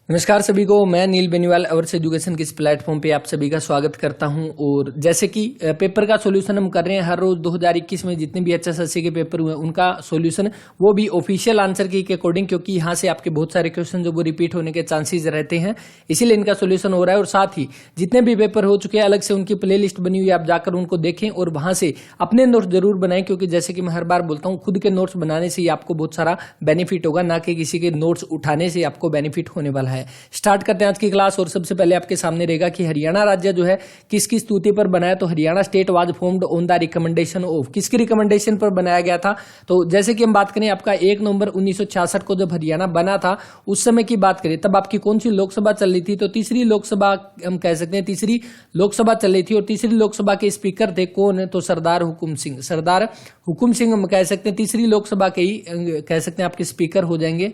नमस्कार सभी को, मैं नील बेनीवाल अवर्स एजुकेशन के इस प्लेटफॉर्म पे आप सभी का स्वागत करता हूं। और जैसे कि पेपर का सॉल्यूशन हम कर रहे हैं हर रोज 2021 में जितने भी एचएसएससी के पेपर हुए उनका सॉल्यूशन, वो भी ऑफिशियल आंसर की के अकॉर्डिंग, क्योंकि यहाँ से आपके बहुत सारे क्वेश्चन जो वो रिपीट होने के चांसेस रहते हैं, इसीलिए इनका सोल्यूशन हो रहा है। और साथ ही जितने भी पेपर हो चुके हैं अलग से उनकी प्ले लिस्ट बनी हुई है, आप जाकर उनको देखें और वहां से अपने नोट्स जरूर बनाएं, क्योंकि जैसे कि मैं हर बार बोलता हूँ, खुद के नोट्स बनाने से ही आपको बहुत सारा बेनिफिट होगा, ना कि किसी के नोट्स उठाने से आपको बेनिफिट होने वाला है। स्टार्ट करते हैं आज की क्लास। और सबसे पहले आपके सामने रहेगा कि हरियाणा राज्य जो है किसकी स्तुति पर बनाया, तो Haryana state was formed on the recommendation of, किसकी रिकमेंडेशन पर बनाया गया था। तो जैसे कि हम बात करें आपका 1 नवंबर 1966 को जब हरियाणा बना था, उस समय की बात करें तब आपकी कौन सी लोकसभा चल रही थी, तो तीसरी लोकसभा हम कह सकते हैं, तीसरी लोकसभा चल रही थी। और तीसरी लोकसभा के स्पीकर थे कौन, तो सरदार हुकुम सिंह, सरदार हुकुम सिंह हम कह सकते हैं तीसरी लोकसभा के ही कह सकते हैं आपके स्पीकर हो जाएंगे।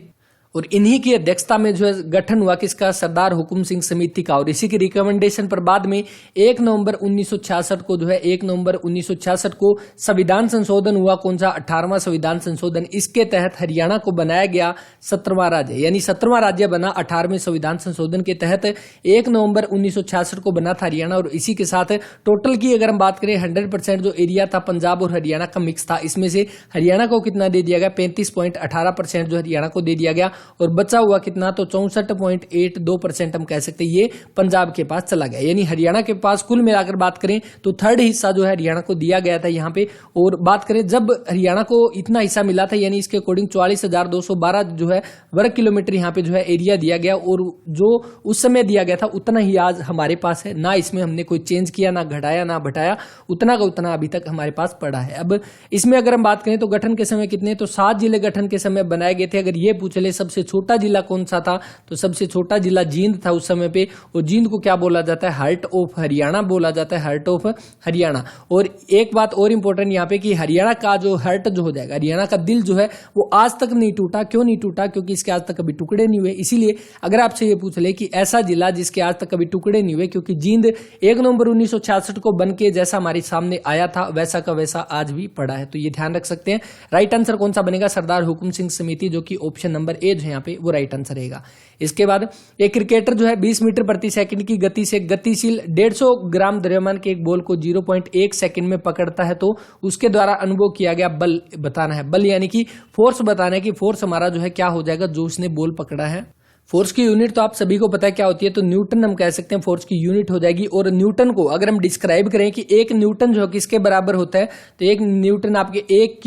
और इन्हीं की अध्यक्षता में जो है गठन हुआ किसका, सरदार हुकुम सिंह समिति का। और इसी की रिकमेंडेशन पर बाद में 1 नवंबर 1966 को जो है 1 नवंबर 1966 को संविधान संशोधन हुआ, कौन सा, 18वां संविधान संशोधन। इसके तहत हरियाणा को बनाया गया 17वां राज्य, यानी 17वां राज्य बना 18वें संविधान संशोधन के तहत। 1 नवंबर 1966 को बना था हरियाणा। और इसी के साथ टोटल की अगर हम बात करें 100% जो एरिया था पंजाब और हरियाणा का मिक्स था, इसमें से हरियाणा को कितना दे दिया गया, 35.18% जो हरियाणा को दे दिया गया। और बचा हुआ कितना, तो 64.82% हम कह सकते हैं ये पंजाब के पास चला गया। यानी हरियाणा के पास कुल मिलाकर बात करें तो थर्ड हिस्सा जो है हरियाणा को दिया गया था यहाँ पे। और बात करें जब हरियाणा को इतना हिस्सा मिला था, यानी इसके अकॉर्डिंग 44,212 जो है वर्ग किलोमीटर यहाँ पे जो है एरिया दिया गया। और जो उस समय दिया गया था उतना ही आज हमारे पास है, ना इसमें हमने कोई चेंज किया, ना घटाया ना बढ़ाया, उतना का उतना अभी तक हमारे पास पड़ा है। अब इसमें अगर हम बात करें तो गठन के समय कितने, तो 7 जिले गठन के समय बनाए गए थे। अगर ये पूछ ले सबसे छोटा जिला कौन सा था, तो सबसे छोटा जिला जींद था उस समय पे। और जींद को क्या बोला जाता है, हार्ट ऑफ हरियाणा बोला जाता है, हार्ट ऑफ हरियाणा। और एक बात और इंपॉर्टेंट यहाँ पे कि हरियाणा का जो हार्ट जो हो जाएगा, हरियाणा का दिल जो है वो आज तक नहीं टूटा। क्यों नहीं टूटा, क्योंकि इसके आज तक कभी टुकड़े नहीं हुए। इसीलिए अगर आपसे ये पूछ ले कि ऐसा जिला जिसके आज तक कभी टुकड़े नहीं हुए, क्योंकि जींद 1 नवंबर 1966 को बन के जैसा हमारे सामने आया था वैसा का वैसा आज भी पड़ा है, तो ये ध्यान रख सकते हैं। राइट आंसर कौन सा बनेगा, सरदार हुकुम सिंह समिति, जो कि ऑप्शन नंबर ए जो है यहाँ पे वो राइट आंसर रहेगा। इसके बाद एक क्रिकेटर जो है 20 मीटर प्रति सेकंड की गति से गतिशील 150 ग्राम द्रव्यमान के एक बॉल को 0.1 सेकंड में पकड़ता है, तो उसके द्वारा अनुभव किया गया बल बताना है। बल यानी कि फोर्स बताना है कि फोर्स हमारा जो है क्या हो जाएगा जो उसने बॉल पकड़ा है। फोर्स की यूनिट तो आप सभी को पता है क्या होती है, तो न्यूटन हम कह सकते हैं फोर्स की यूनिट हो जाएगी। और न्यूटन को अगर हम डिस्क्राइब करें कि एक न्यूटन जो है किसके बराबर होता है, तो एक न्यूटन आपके 1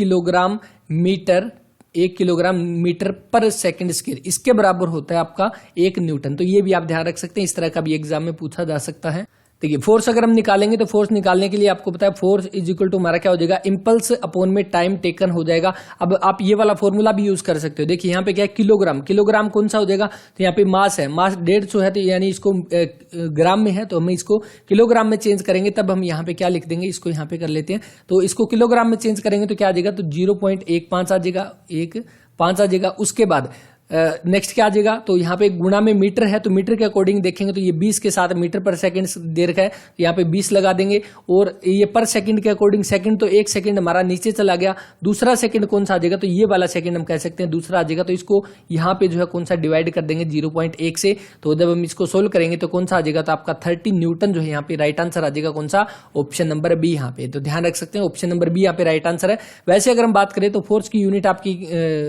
किलोग्राम मीटर पर सेकंड स्क्वायर, इसके बराबर होता है आपका 1 न्यूटन। तो ये भी आप ध्यान रख सकते हैं, इस तरह का भी एग्जाम में पूछा जा सकता है। देखिए फोर्स अगर हम निकालेंगे तो फोर्स निकालने के लिए आपको पता है फोर्स इज इक्वल टू हमारा क्या हो जाएगा, इम्पल्स अपॉन में टाइम टेकन हो जाएगा। अब आप ये वाला फॉर्मूला भी यूज कर सकते हो। देखिए यहाँ पे क्या है, किलोग्राम, किलोग्राम कौन सा हो जाएगा, तो यहाँ पे मास है, मास 150 है, तो यानी इसको ग्राम में है तो हम इसको किलोग्राम में चेंज करेंगे, तब हम यहाँ पे क्या लिख देंगे, इसको यहाँ पे कर लेते हैं। तो इसको किलोग्राम में चेंज करेंगे तो क्या आ जाएगा, तो 0.15 आ जाएगा, 1.5 आ जाएगा। उसके बाद नेक्स्ट क्या आ जाएगा, तो यहाँ पे गुणा में मीटर है, तो मीटर के अकॉर्डिंग देखेंगे तो ये 20 के साथ मीटर पर सेकंड दे रखा है, तो यहाँ पे 20 लगा देंगे। और ये पर सेकंड के अकॉर्डिंग सेकंड, तो 1 सेकंड हमारा नीचे चला गया। दूसरा सेकंड कौन सा आ जाएगा, तो ये वाला सेकंड हम कह सकते हैं दूसरा आ जाएगा। तो इसको यहाँ पे जो है कौन सा डिवाइड कर देंगे 0.1 से, तो जब हम इसको सोल्व करेंगे तो कौन सा आ जाएगा, तो आपका 30 न्यूटन जो है यहाँ पे राइट आंसर आ जाएगा, कौन सा, ऑप्शन नंबर बी यहाँ पे। तो ध्यान रख सकते हैं ऑप्शन नंबर बी यहाँ पे राइट आंसर है। वैसे अगर हम बात करें तो फोर्स की यूनिट आपकी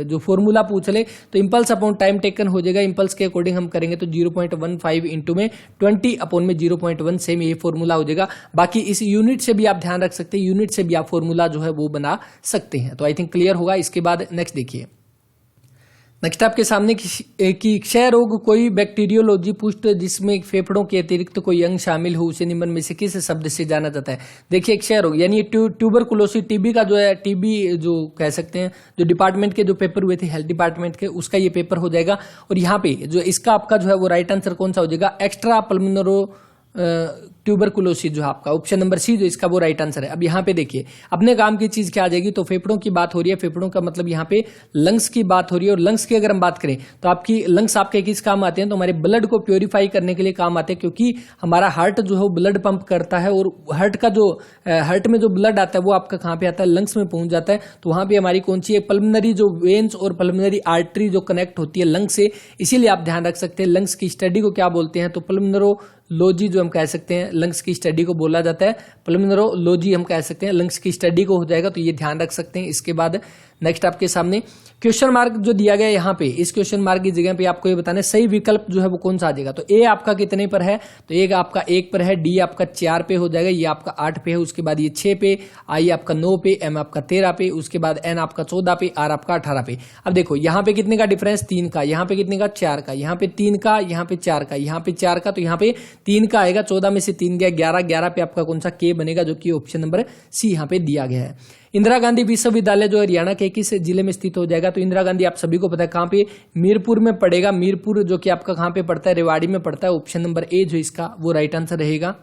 जो फॉर्मूला पूछ ले तो इंपल्स अपॉन टाइम टेकन हो जाएगा। इंपल्स के अकॉर्डिंग हम करेंगे तो 0.15 इंटू में 20 अपॉन में 0.1 सेम ये फॉर्मूला हो जाएगा। बाकी इस यूनिट से भी आप ध्यान रख सकते हैं, यूनिट से भी आप फॉर्मूला जो है वो बना सकते हैं। तो आई थिंक क्लियर होगा। इसके बाद नेक्स्ट देखिए, नेक्स्ट आपके सामने कि क्षय रोग कोई बैक्टीरियोलॉजी पुष्ट जिसमें फेफड़ों के अतिरिक्त कोई अंग शामिल हो उसे निम्न में से किस शब्द से जाना जाता है। देखिए क्षय रोग यानी ट्यूबरकुलोसिस, टीबी का जो है, टीबी जो कह सकते हैं, जो डिपार्टमेंट के जो पेपर हुए थे हेल्थ डिपार्टमेंट के, उसका ये पेपर हो जाएगा। और यहाँ पे जो इसका आपका जो है वो राइट आंसर कौन सा हो जाएगा, एक्स्ट्रा पल्मोनरी ट्यूबरकुलोसिस जो है आपका ऑप्शन नंबर सी जो इसका वो राइट आंसर है। अब यहाँ पे देखिए अपने काम की चीज क्या आ जाएगी, तो फेफड़ों की बात हो रही है, फेफड़ों का मतलब यहाँ पे लंग्स की बात हो रही है। और लंग्स की अगर हम बात करें तो आपकी लंग्स आपके किस काम आते हैं, तो हमारे ब्लड को प्योरीफाई करने के लिए काम आते हैं, क्योंकि हमारा हार्ट जो है वो ब्लड पंप करता है और हार्ट में जो ब्लड आता है वो आपका कहाँ पे आता है, लंग्स में पहुंच जाता है। तो वहां पे हमारी कौन सी है, पल्मनरी जो वेन्स और पल्मनरी आर्टरी जो कनेक्ट होती है लंग्स से, इसीलिए आप ध्यान रख सकते हैं लंग्स की स्टडी को क्या बोलते हैं, तो पल्मोनरोलॉजी जो हम कह सकते हैं लंग्स की स्टडी को बोला जाता है, पल्मोनरोलॉजी हम कह सकते हैं लंग्स की स्टडी को हो जाएगा, तो ये ध्यान रख सकते हैं। इसके बाद नेक्स्ट आपके सामने क्वेश्चन मार्क जो दिया गया है यहाँ पे, इस क्वेश्चन मार्क की जगह पे आपको ये बताना है सही विकल्प जो है वो कौन सा आ जाएगा। तो ए आपका कितने पर है, तो ए आपका 1 पर है, डी आपका 4 पे हो जाएगा, ये आपका 8 पे है, उसके बाद ये 6 पे, आई आपका 9 पे, एम आपका 13 पे, उसके बाद एन आपका 14 पे, आर आपका 18 पे। अब देखो यहाँ पे कितने का डिफरेंस, 3 का, यहाँ पे कितने का 4 का, यहाँ पे 3 का, यहाँ पे 4 का, यहाँ पे 4 का, तो यहाँ पे 3 का आएगा, 14 में से 3 गया 11, 11 पे आपका कौन सा के बनेगा, जो कि ऑप्शन नंबर सी यहाँ पे दिया गया है। इंदिरा गांधी विश्वविद्यालय जो हरियाणा के किस जिले में स्थित हो जाएगा, तो इंदिरा गांधी आप सभी को पता है कहाँ पे, मीरपुर में पड़ेगा, मीरपुर जो कि आपका कहाँ पे पड़ता है, रेवाड़ी में पड़ता है, ऑप्शन नंबर ए जो इसका वो राइट आंसर रहेगा।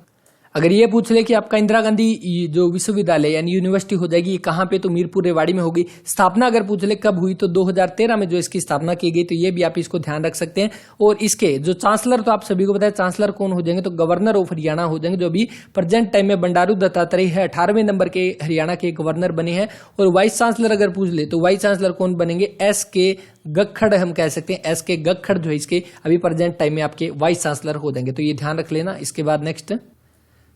अगर ये पूछ ले कि आपका इंदिरा गांधी जो विश्वविद्यालय यानी यूनिवर्सिटी हो जाएगी ये कहाँ पे, तो मीरपुर रेवाड़ी में होगी। स्थापना अगर पूछ ले कब हुई, तो 2013 में जो इसकी स्थापना की गई, तो ये भी आप इसको ध्यान रख सकते हैं। और इसके जो चांसलर, तो आप सभी को पता है चांसलर कौन हो जाएंगे, तो गवर्नर ऑफ हरियाणा हो जाएंगे, जो अभी प्रेजेंट टाइम में बंडारू दत्तात्रेय है, 18वें नंबर के हरियाणा के गवर्नर बने हैं। और वाइस चांसलर अगर पूछ ले तो वाइस चांसलर कौन बनेंगे, एस के गखड़ हम कह सकते हैं, एस के गखड़ जो है इसके अभी प्रेजेंट टाइम में आपके वाइस चांसलर हो जाएंगे, तो ये ध्यान रख लेना। इसके बाद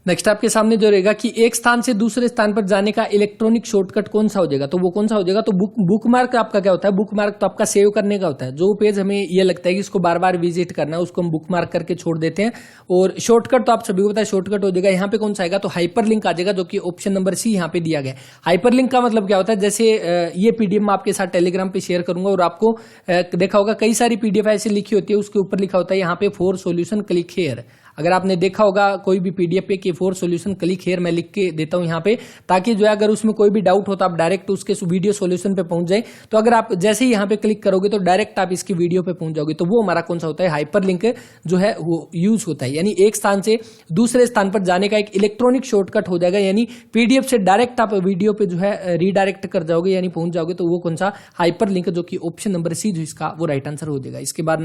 नेक्स्ट आपके सामने जो रहेगा कि एक स्थान से दूसरे स्थान पर जाने का इलेक्ट्रॉनिक शॉर्टकट कौन सा हो जाएगा, तो वो कौन सा हो जाएगा, तो बुक मार्क आपका क्या होता है, बुक मार्क तो आपका सेव करने का होता है। जो पेज हमें ये लगता है कि इसको बार बार विजिट करना है उसको हम बुक मार्क करके छोड़ देते हैं। और शॉर्टकट तो आप सभी को पता है शॉर्टकट हो जाएगा, यहाँ पे कौन सा आएगा, तो हाइपर लिंक आ जाएगा, जो कि ऑप्शन नंबर सी यहाँ पे दिया गया है। हाइपर लिंक का मतलब क्या होता है, जैसे ये पीडीएफ मैं आपके साथ टेलीग्राम पे शेयर करूंगा और आपको देखा होगा कई सारी पीडीएफ ऐसे लिखी होती है, उसके ऊपर लिखा होता है यहाँ पे फॉर सोल्यूशन क्लिक हियर। अगर आपने देखा होगा कोई भी पीडीएफ पे कि फॉर सॉल्यूशन क्लिक हियर, मैं लिख के देता हूं यहाँ पे, ताकि जो है अगर उसमें कोई भी डाउट हो तो आप डायरेक्ट उसके वीडियो सॉल्यूशन पे पहुंच जाए। तो अगर आप जैसे ही यहाँ पे क्लिक करोगे तो डायरेक्ट आप इसकी वीडियो पे पहुंच जाओगे। तो वो हमारा कौन सा होता है, हाइपर लिंक जो है वो यूज होता है, यानी एक स्थान से दूसरे स्थान पर जाने का एक इलेक्ट्रॉनिक शॉर्टकट हो जाएगा, यानी पीडीएफ से डायरेक्ट आप वीडियो पे जो है रीडायरेक्ट कर जाओगे, यानी पहुंच जाओगे। तो वो कौन सा हाइपर लिंक, जो कि ऑप्शन नंबर सी जो इसका वो राइट आंसर हो जाएगा। इसके बाद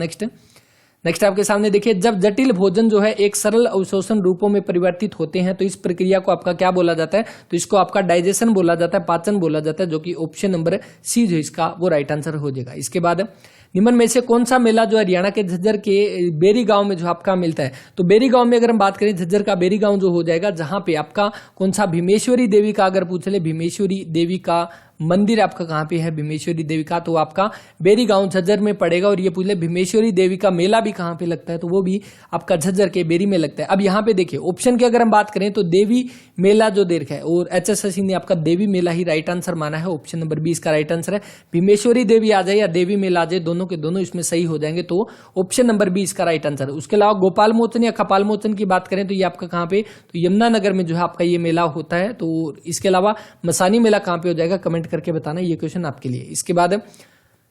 नेक्स्ट आपके सामने देखिए, जब जटिल भोजन जो है एक सरल अवशोषण रूपों में परिवर्तित होते हैं तो इस प्रक्रिया को आपका क्या बोला जाता है, तो इसको आपका डाइजेशन बोला जाता है, पाचन बोला जाता है, जो कि ऑप्शन नंबर सी जो इसका वो राइट आंसर हो जाएगा। इसके बाद निम्न में से कौन सा मेला जो हरियाणा के झज्जर के बेरी गांव में जो आपका मिलता है, तो बेरी गांव में अगर हम बात करें झज्जर का बेरी गांव जो हो जाएगा, जहां पे आपका कौन सा भीमेश्वरी देवी का अगर पूछ ले, भीमेश्वरी देवी का मंदिर आपका कहाँ पे है, भीमेश्वरी देवी का, तो आपका बेरी गांव झज्जर में पड़ेगा। और ये पूछ ले भीमेश्वरी देवी का मेला भी कहाँ पे लगता है, तो वो भी आपका झज्जर के बेरी में लगता है। अब यहाँ पे देखिए ऑप्शन की अगर हम बात करें तो देवी मेला जो देख है, और एचएसएससी ने आपका देवी मेला ही राइट आंसर माना है, ऑप्शन नंबर 20 का राइट आंसर है। भीमेश्वरी देवी आ जाए या देवी मेला आ जाए, दोनों के दोनों इसमें सही हो जाएंगे, तो ऑप्शन नंबर 20 का राइट आंसर है। उसके अलावा गोपाल मोचन या कपाल मोचन की बात करें तो ये आपका कहाँ पे, तो यमुनानगर में जो है आपका ये मेला होता है। तो इसके अलावा मसानी मेला कहाँ पे हो जाएगा, कमेंट करके बताना, ये क्वेश्चन आपके लिए। इसके बाद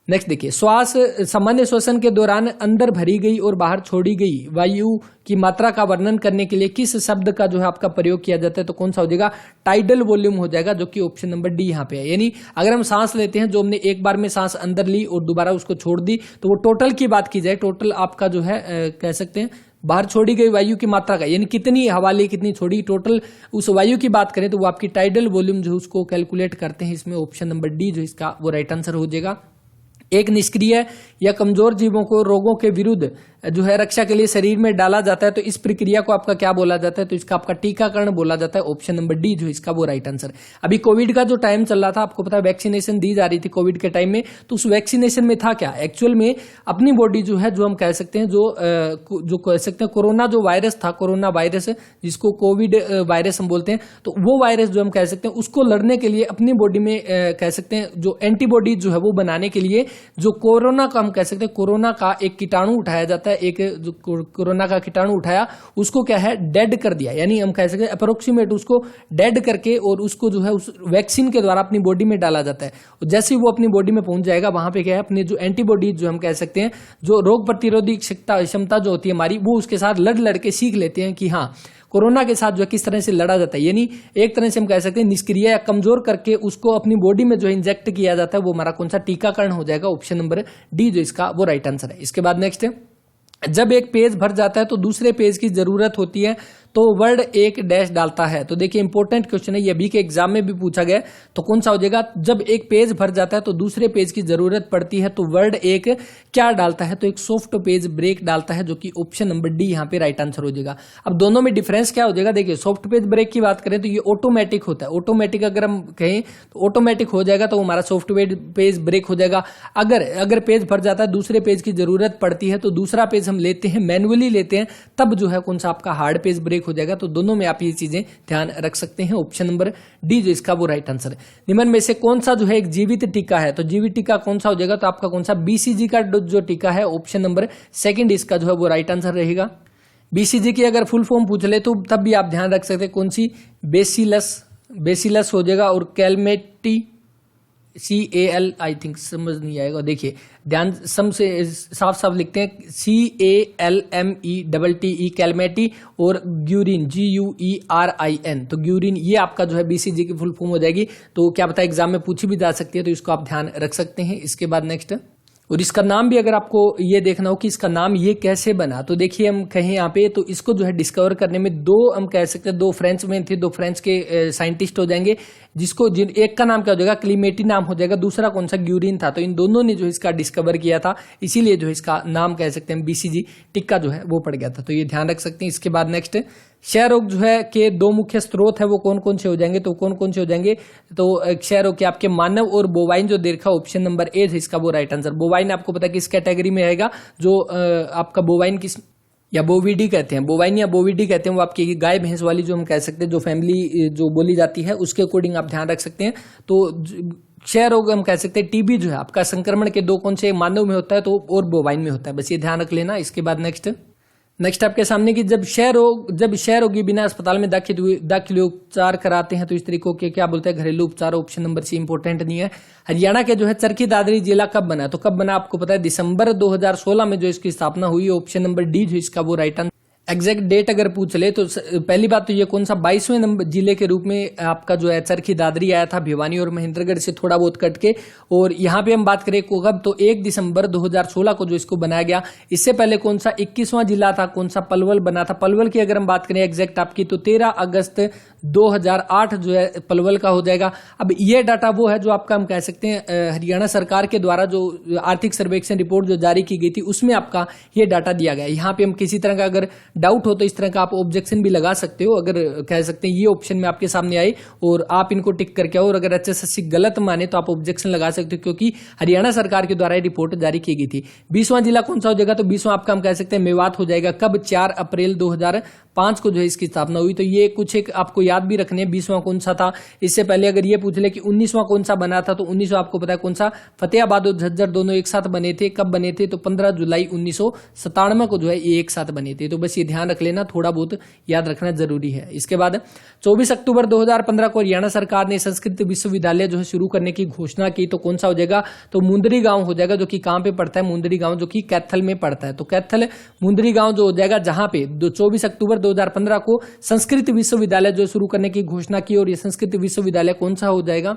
नेक्स्ट देखिए, श्वास सामान्य श्वसन के दौरान अंदर भरी गई और बाहर छोड़ी गई वायु की मात्रा का वर्णन करने के लिए किस शब्द का जो है आपका प्रयोग किया जाता है, तो कौन सा हो जाएगा, टाइडल वॉल्यूम हो जाएगा, जो कि ऑप्शन नंबर डी यहाँ पे है। यानी अगर हम सांस लेते हैं, जो हमने एक बार में सांस अंदर ली और दोबारा उसको छोड़ दी, तो वो टोटल की बात की जाए, टोटल आपका जो है कह सकते हैं बाहर छोड़ी गई वायु की मात्रा का, यानी कितनी हवा ली कितनी छोड़ी, टोटल उस वायु की बात करें तो वो आपकी टाइडल वॉल्यूम जो उसको कैलकुलेट करते हैं। इसमें ऑप्शन नंबर डी जो इसका वो राइट आंसर हो जाएगा। एक निष्क्रिय या कमजोर जीवों को रोगों के विरुद्ध जो है रक्षा के लिए शरीर में डाला जाता है, तो इस प्रक्रिया को आपका क्या बोला जाता है, तो इसका आपका टीकाकरण बोला जाता है, ऑप्शन नंबर डी जो इसका वो राइट आंसर। अभी कोविड का जो टाइम चल रहा था, आपको पता है वैक्सीनेशन दी जा रही थी कोविड के टाइम में, तो उस वैक्सीनेशन में था क्या, एक्चुअल में अपनी बॉडी जो है, जो हम कह सकते हैं जो कह सकते हैं कोरोना जो वायरस था, कोरोना वायरस जिसको कोविड वायरस हम बोलते हैं, तो वो वायरस जो हम कह सकते हैं उसको लड़ने के लिए अपनी बॉडी में कह सकते हैं जो एंटीबॉडी जो है वो बनाने के लिए जो कोरोना का हम कह सकते हैं, कोरोना का एक कीटाणु उठाया जाता है, एक जो कोरोना का कीटाणु उठाया उसको क्या है डेड कर दिया, यानी हम कह सकते हैं अप्रोक्सीमेट उसको डेड करके और उसको जो है उस वैक्सीन के द्वारा अपनी बॉडी में डाला जाता है। और जैसे ही वो अपनी बॉडी में पहुंच जाएगा वहां पे क्या है अपने जो एंटीबॉडी जो हम कह सकते हैं जो रोग प्रतिरोधी क्षमता जो होती है हमारी, वो उसके साथ लड़ के सीख लेते हैं कि हाँ कोरोना के साथ जो है किस तरह से लड़ा जाता है। यानी एक तरह से हम कह सकते हैं निष्क्रिय या कमजोर करके उसको अपनी बॉडी में जो इंजेक्ट किया जाता है वो हमारा कौन सा टीकाकरण हो जाएगा, ऑप्शन नंबर डी जो इसका वो राइट आंसर है। इसके बाद नेक्स्ट है, जब एक पेज भर जाता है तो दूसरे पेज की जरूरत होती है तो वर्ड एक डैश डालता है। तो देखिए इंपॉर्टेंट क्वेश्चन है, ये अभी के एग्जाम में भी पूछा गया, तो कौन सा हो जाएगा, जब एक पेज भर जाता है तो दूसरे पेज की जरूरत पड़ती है तो वर्ड एक क्या डालता है, तो एक सॉफ्ट पेज ब्रेक डालता है, जो कि ऑप्शन नंबर डी यहाँ पे राइट आंसर हो जाएगा। अब दोनों में डिफरेंस क्या हो जाएगा, देखिए सॉफ्ट पेज ब्रेक की बात करें तो ये ऑटोमेटिक होता है, ऑटोमेटिक अगर हम कहें तो ऑटोमेटिक हो जाएगा तो हमारा सॉफ्ट पेज ब्रेक हो जाएगा। अगर पेज भर जाता है दूसरे पेज की जरूरत पड़ती है तो दूसरा पेज हम लेते हैं, मैनुअली लेते हैं, तब जो है कौन सा आपका हार्ड पेज ब्रेक हो जाएगा। तो दोनों में आप ये चीजें ध्यान रख सकते हैं, ऑप्शन नंबर डी जो इसका वो राइट आंसर है। निम्न में से कौन सा जो है एक जीवित टीका है, तो जीवित टीका कौन सा हो जाएगा, तो आपका कौन सा बीसीजी का जो टीका है, ऑप्शन नंबर सेकंड इसका जो है वो राइट आंसर रहेगा। बीसीजी की अगर फुल फॉर्म पूछ ले तो तब भी आप ध्यान रख सकते हैं कौन सी, बेसिलस हो जाएगा, और कैलमेटी CAL आई थिंक समझ नहीं आएगा, देखिए ध्यान सम से साफ लिखते हैं CALMETTE कैलमेटी, और ग्यूरिन GUERIN, तो ग्यूरिन ये आपका जो है BCG की फुल फॉर्म हो जाएगी। तो क्या पता एग्जाम में पूछी भी जा सकती है, तो इसको आप ध्यान रख सकते हैं। इसके बाद नेक्स्ट, और इसका नाम भी अगर आपको ये देखना हो कि इसका नाम ये कैसे बना, तो देखिए हम कहें यहाँ पे तो इसको जो है डिस्कवर करने में दो हम कह सकते हैं, दो फ्रेंच में थे, दो फ्रेंच के साइंटिस्ट हो जाएंगे, एक का नाम क्या हो जाएगा क्लीमेटी नाम हो जाएगा, दूसरा कौन सा ग्यूरिन था। तो इन दोनों ने जो इसका डिस्कवर किया था, इसीलिए जो इसका नाम कह सकते हैं BCG टिक्का जो है वो पड़ गया था, तो ये ध्यान रख सकते हैं। इसके बाद नेक्स्ट, क्षय रोग जो है के दो मुख्य स्रोत है वो कौन कौन से हो जाएंगे, तो कौन कौन से हो जाएंगे, तो क्षय रोग के आपके मानव और बोवाइन जो देखा, ऑप्शन नंबर ए है इसका वो राइट आंसर। बोवाइन आपको पता है किस कैटेगरी में आएगा, जो आपका बोवाइन किस या बोविडी कहते हैं, बोवाइन या बोविडी कहते हैं, वो आपकी गाय भैंस वाली जो हम कह सकते हैं जो फैमिली जो बोली जाती है उसके अकॉर्डिंग आप ध्यान रख सकते हैं। तो क्षय रोग हम कह सकते हैं टीबी जो है आपका संक्रमण के दो कौन से, मानव में होता है तो और बोवाइन में होता है, बस ये ध्यान रख लेना। इसके बाद नेक्स्ट आपके सामने कि जब क्षय रोगी बिना अस्पताल में दाखिल उपचार कराते हैं तो इस तरीकों के क्या बोलते हैं, घरेलू उपचार, ऑप्शन नंबर सी इंपॉर्टेंट नहीं है। हरियाणा के जो है चरखी दादरी जिला कब बना, तो कब बना आपको पता है, दिसंबर 2016 में जो इसकी स्थापना हुई, ऑप्शन नंबर डी जो इसका वो राइट आंसर। एग्जैक्ट डेट अगर पूछ ले तो पहली बात तो ये कौन सा 22वें नंबर जिले के रूप में आपका जो है चरखी दादरी आया था, भिवानी और महेंद्रगढ़ से थोड़ा बहुत कट के। और यहाँ पे हम बात करें कब, तो 1 दिसंबर 2016 को जो इसको बनाया गया। इससे पहले कौन सा 21वां जिला था, कौन सा पलवल बना था। पलवल की अगर हम बात करें एग्जैक्ट आपकी तो 13 अगस्त 2008 जो है पलवल का हो जाएगा। अब ये डाटा वो है जो आपका हम कह सकते हैं हरियाणा सरकार के द्वारा जो आर्थिक सर्वेक्षण रिपोर्ट जो जारी की गई थी उसमें आपका ये डाटा दिया गया। यहाँ पे हम किसी तरह का अगर डाउट हो तो इस तरह का आप ऑब्जेक्शन भी लगा सकते हो, अगर कह सकते हैं ये ऑप्शन में आपके सामने आए और आप इनको टिक करके आओ, और अगर HSSC गलत माने तो आप ऑब्जेक्शन लगा सकते हो, क्योंकि हरियाणा सरकार के द्वारा ये रिपोर्ट जारी की गई थी। 20वां जिला कौन सा हो जाएगा, तो 20वां आपका हम कह सकते हैं मेवात हो जाएगा। कब, 4 अप्रैल 2005 को जो है इसकी स्थापना हुई। तो ये कुछ एक आपको याद भी रखने, 20वां कौन सा था। इससे पहले अगर ये पूछ ले कि 19वां कौन सा बना था, तो 19वां आपको पता है कौन सा, फतेहाबाद और झज्जर दोनों एक साथ बने थे। कब बने थे, तो 15 जुलाई 1997 को जो है ये एक साथ बने थे। तो बस ये ध्यान रख लेना, थोड़ा बहुत याद रखना जरूरी है। इसके बाद 24 अक्टूबर 2015 को हरियाणा सरकार ने संस्कृत विश्वविद्यालय जो है शुरू करने की घोषणा की। तो कौन सा हो जाएगा, तो मुंदरी गांव हो जाएगा, जो कि कहां पे पड़ता है, मुंदरी गांव जो कि कैथल में पड़ता है। तो कैथल मुंदरी गांव जो हो जाएगा, जहां पे 24 अक्टूबर 2015 को संस्कृत विश्वविद्यालय जो शुरू करने की घोषणा की। और ये संस्कृत विश्वविद्यालय कौन सा हो जाएगा,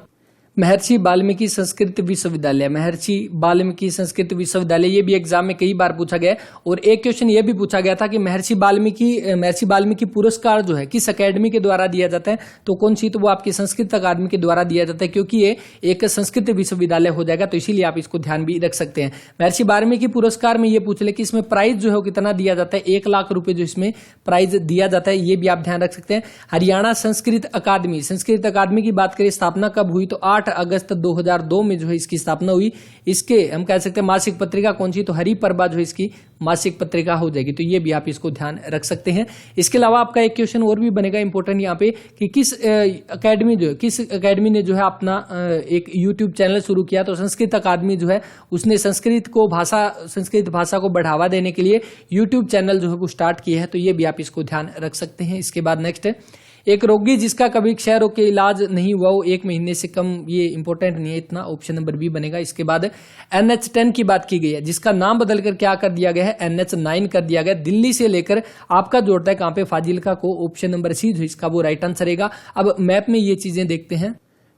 महर्षि वाल्मीकि संस्कृत विश्वविद्यालय। महर्षि वाल्मीकि संस्कृत विश्वविद्यालय, ये भी एग्जाम में कई बार पूछा गया है। और एक क्वेश्चन ये भी पूछा गया था कि महर्षि वाल्मीकि पुरस्कार जो है किस अकेडमी के द्वारा दिया जाता है, तो कौन सी, तो वो आपकी संस्कृत अकादमी के द्वारा दिया जाता है, क्योंकि ये एक संस्कृत विश्वविद्यालय हो जाएगा। तो इसीलिए आप इसको ध्यान भी रख सकते हैं। महर्षि वाल्मीकि पुरस्कार में ये पूछ ले कि इसमें प्राइज जो है कितना दिया जाता है, 1 लाख रुपए जो इसमें प्राइज दिया जाता है, ये भी आप ध्यान रख सकते हैं। हरियाणा संस्कृत अकादमी की बात करें, स्थापना कब हुई, तो 8 8 अगस्त 2002 में जो है इसकी स्थापना हुई। इसके हम कह सकते हैं मासिक पत्रिका कौन सी, तो हरिप्रभा जो है इसकी मासिक पत्रिका हो जाएगी। तो ये भी आप इसको ध्यान रख सकते हैं। इसके अलावा आपका एक क्वेश्चन और भी बनेगा इंपॉर्टेंट यहाँ पे कि किस अकेडमी ने जो है अपना एक यूट्यूब चैनल शुरू किया। तो संस्कृत अकादमी जो है उसने संस्कृत भाषा को बढ़ावा देने के लिए यूट्यूब चैनल जो है वो स्टार्ट किया है। तो ये भी आप इसको ध्यान रख सकते हैं। इसके बाद नेक्स्ट है, एक रोगी जिसका कभी क्षय रोग के इलाज नहीं हुआ वो 1 महीने से कम, ये इंपॉर्टेंट नहीं है इतना, ऑप्शन नंबर बी बनेगा। इसके बाद NH10 की बात की गई है, जिसका नाम बदलकर क्या कर दिया गया है, NH9 कर दिया गया। दिल्ली से लेकर आपका जोड़ता है कहां पे, फाजिल्का को। ऑप्शन नंबर सी जो इसका वो राइट आंसर रहेगा। अब मैप में ये चीजें देखते हैं।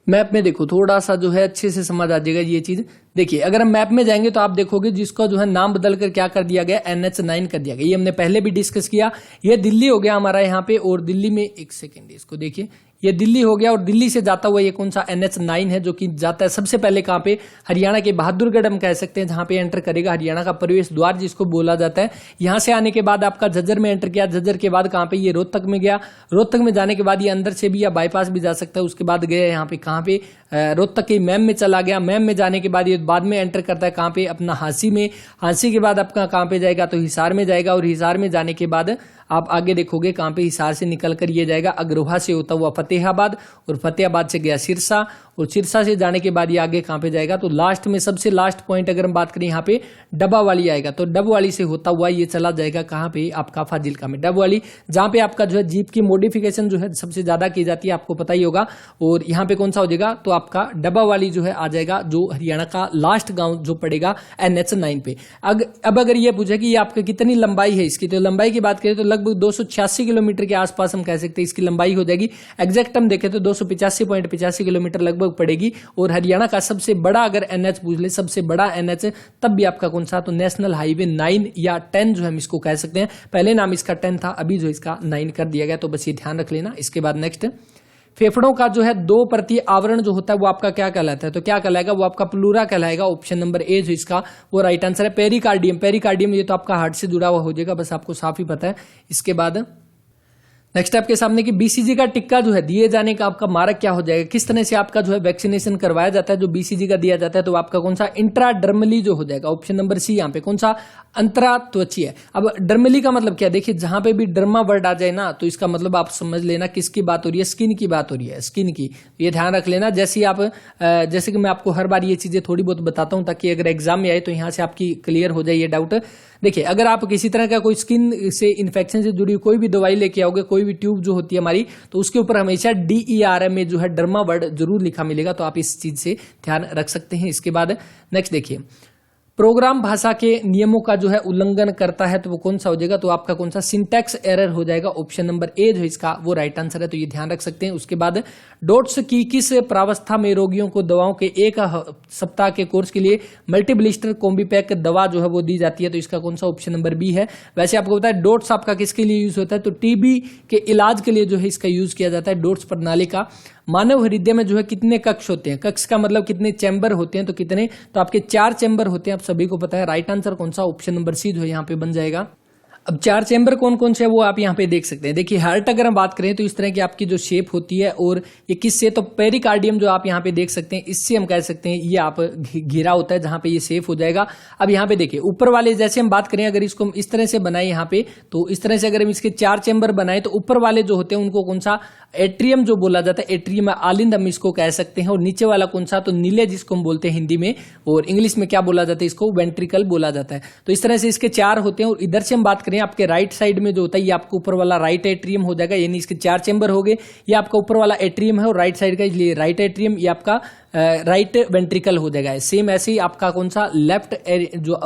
मैप में देखो थोड़ा सा जो है अच्छे से समझ आ जाएगा ये चीज। देखिए अगर हम मैप में जाएंगे तो आप देखोगे जिसका जो है नाम बदलकर क्या कर दिया गया, NH9 कर दिया गया। ये हमने पहले भी डिस्कस किया। ये दिल्ली हो गया हमारा यहाँ पे, और दिल्ली में एक सेकेंड इसको देखिए, ये दिल्ली हो गया और दिल्ली से जाता हुआ ये कौन सा NH9 है जो कि जाता है सबसे पहले कहां पे, हरियाणा के बहादुरगढ़ हम कह सकते हैं, जहां पे एंटर करेगा, हरियाणा का प्रवेश द्वार जिसको बोला जाता है। यहां से आने के बाद आपका झज्जर में एंटर किया, झज्जर के बाद कहां पे, ये रोहतक में गया। रोहतक में जाने के बाद ये अंदर से भी या बाईपास भी जा सकता है। उसके बाद गया यहाँ पे कहां पे, रोहतक के मैम में चला गया। मैम में जाने के बाद ये बाद में एंटर करता है कहां पे, अपना हांसी में। हांसी के बाद आपका कहां पे जाएगा, तो हिसार में जाएगा। और हिसार में जाने के बाद आप आगे देखोगे कहां पे, हिसार से निकलकर ये जाएगा अग्रोहा से होता हुआ फतेहाबाद, और फतेहाबाद से गया सिरसा, और सिरसा से जाने के बाद ये आगे कहां पे जाएगा, तो लास्ट में सबसे लास्ट पॉइंट अगर हम बात करें यहाँ पे डब्बावाली आएगा। तो डब्बावाली से होता हुआ ये चला जाएगा कहां पे, आपका फाजिल्का में। डब्बावाली जहां पे आपका जो है जीप की मॉडिफिकेशन जो है सबसे ज्यादा की जाती है, आपको पता ही होगा। और यहाँ पे कौन सा हो जाएगा, तो आपका डब्बावाली जो है आ जाएगा, जो हरियाणा का लास्ट गांव जो पड़ेगा NH9 पे। अब अगर ये पूछे कि ये आपकी कितनी लंबाई है इसकी, तो लंबाई की बात करें तो लगभग 286 किलोमीटर के आसपास हम कह सकते हैं इसकी लंबाई हो जाएगी। एग्जैक्ट हम देखें तो 285.85 किलोमीटर लगभग पड़ेगी। और हरियाणा का सबसे बड़ा अगर NH पूछ ले, सबसे बड़ा NH तब भी आपका कौन सा, तो नेशनल हाईवे 9 या 10 जो हम इसको कह सकते हैं। पहले नाम इसका 10 था, अभी जो इसका 9 कर दिया गया। तो बस ये ध्यान रख लेना। इसके बाद नेक्स्ट, फेफड़ों का जो है 2% आवरण जो होता है वो आपका क्या कहलाता है, तो क्या कहलाएगा, वो आपका प्लूरा कहलाएगा। ऑप्शन नंबर ए जो इसका वो राइट आंसर है। पेरिकार्डियम, पेरिकार्डियम ये तो आपका हार्ट से जुड़ा हुआ हो जाएगा, बस आपको साफ ही पता है। इसके बाद नेक्स्ट आपके सामने की BCG का टिक्का जो है दिए जाने का आपका मार्ग क्या हो जाएगा, किस तरह से आपका जो है वैक्सीनेशन करवाया जाता है जो BCG का दिया जाता है, तो आपका कौन सा, इंट्राडर्मली जो हो जाएगा। ऑप्शन नंबर सी यहाँ पे कौन सा, अंतरा त्वचीय। अब डर्मली का मतलब क्या, देखिए जहां पे भी डर्मा वर्ड आ जाए ना, तो इसका मतलब आप समझ लेना किसकी बात हो रही है, स्किन की बात हो रही है, स्किन की। ये ध्यान रख लेना। जैसे कि मैं आपको हर बार ये चीजें थोड़ी बहुत बताता हूं ताकि अगर एग्जाम में आए तो यहां से आपकी क्लियर हो जाए ये डाउट। देखिए अगर आप किसी तरह का कोई स्किन से इन्फेक्शन से जुड़ी कोई भी दवाई लेके आओगे, कोई भी ट्यूब जो होती है हमारी, तो उसके ऊपर हमेशा DERM में जो है डर्मा वर्ड जरूर लिखा मिलेगा। तो आप इस चीज से ध्यान रख सकते हैं। इसके बाद नेक्स्ट देखिए, प्रोग्राम भाषा के नियमों का जो है उल्लंघन करता है, तो वो कौन सा हो जाएगा, तो आपका कौन सा, सिंटैक्स एरर हो जाएगा। ऑप्शन नंबर ए जो इसका वो राइट आंसर है। तो ये ध्यान रख सकते हैं। उसके बाद डोट्स की किस प्रावस्था में रोगियों को दवाओं के 1 सप्ताह के कोर्स के लिए मल्टीब्लिस्टर कॉम्बीपैक दवा जो है वो दी जाती है, तो इसका कौन सा, ऑप्शन नंबर बी है। वैसे आपको पता है डोट्स आपका किसके लिए यूज होता है, तो TB के इलाज के लिए जो है इसका यूज किया जाता है, डोट्स प्रणाली का। मानव हृदय में जो है कितने कक्ष होते हैं, कक्ष का मतलब कितने चैम्बर होते हैं, तो कितने, तो आपके 4 चैम्बर होते हैं, आप सभी को पता है। राइट आंसर कौन सा, ऑप्शन नंबर सी जो है यहाँ पे बन जाएगा। अब 4 चैम्बर कौन कौन से है वो आप यहाँ पे देख सकते हैं। देखिए हार्ट अगर हम बात करें तो इस तरह की आपकी जो शेप होती है, और ये किससे, तो पेरिकार्डियम जो आप यहाँ पे देख सकते हैं, इससे हम कह सकते हैं ये आप घेरा होता है जहां पे ये सेफ हो जाएगा। अब यहाँ पे देखिए ऊपर वाले जैसे हम बात करें, अगर इसको हम इस तरह से बनाए यहाँ पे, तो इस तरह से अगर हम इसके 4 चैम्बर बनाए, तो ऊपर वाले जो होते हैं उनको कौन सा, एट्रियम जो बोला जाता है, एट्रियम आलिंद हम इसको कह सकते हैं। और नीचे वाला कौन सा, तो नीले जिसको हम बोलते हैं हिंदी में, और इंग्लिश में क्या बोला जाता है, इसको वेंट्रिकल बोला जाता है। तो इस तरह से इसके 4 होते हैं। और इधर से हम बात करें आपके राइट साइड में जो होता है, ये आपको ऊपर वाला राइट एट्रियम हो जाएगा, यानी इसके 4 चैम्बर हो गए। ये आपका ऊपर वाला एट्रियम है और राइट साइड का, इसलिए राइट एट्रियम, ये आपका राइट वेंट्रिकल हो जाएगा। सेम ऐसे ही आपका कौन सा, लेफ्ट जो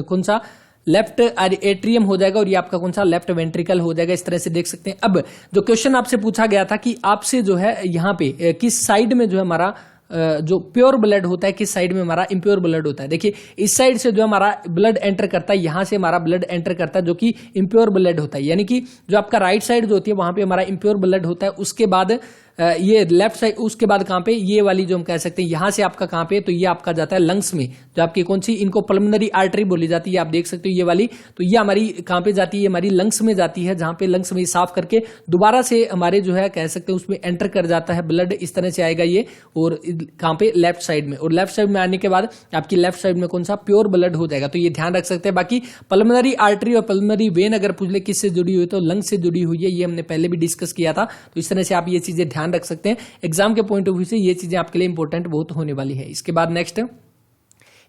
कौन सा, लेफ्ट एट्रियम हो जाएगा, और ये आपका कौन सा, लेफ्ट वेंट्रिकल हो जाएगा। इस तरह से देख सकते हैं। अब जो क्वेश्चन आपसे पूछा गया था कि आपसे जो है यहाँ पे किस साइड में जो है हमारा जो प्योर ब्लड होता है, किस साइड में हमारा इम्प्योर ब्लड होता है। देखिए इस साइड से जो हमारा ब्लड एंटर करता है, यहां से हमारा ब्लड एंटर करता है जो कि इम्प्योर ब्लड होता है, यानी कि जो आपका राइट साइड जो होती है वहां पे हमारा इम्प्योर ब्लड होता है। उसके बाद ये लेफ्ट साइड, उसके बाद कहाँ पे ये वाली जो हम कह सकते हैं यहाँ से आपका कहाँ पे, तो ये आपका जाता है लंग्स में, जो आपकी कौन सी, इनको पल्मोनरी आर्टरी बोली जाती है, आप देख सकते हो ये वाली, तो ये हमारी कहाँ पे जाती है, हमारी लंग्स में जाती है, जहाँ पे लंग्स में साफ करके दोबारा से हमारे जो है कह सकते हैं उसमें एंटर कर जाता है ब्लड, इस तरह से आएगा ये, और कहाँ पे लेफ्ट साइड में, और लेफ्ट साइड में आने के बाद आपकी लेफ्ट साइड में कौन सा प्योर ब्लड हो जाएगा, तो ये ध्यान रख सकते हैं। बाकी पल्मोनरी आर्टरी और पल्मोनरी वेन अगर पूछ ले किससे जुड़ी हुई, तो लंग से जुड़ी हुई है, ये हमने पहले भी डिस्कस किया था, तो इस तरह से आप ये चीजें ध्यान रख सकते हैं। एग्जाम के पॉइंट ऑफ व्यू से ये चीजें आपके लिए इंपॉर्टेंट बहुत होने वाली है। इसके बाद नेक्स्ट,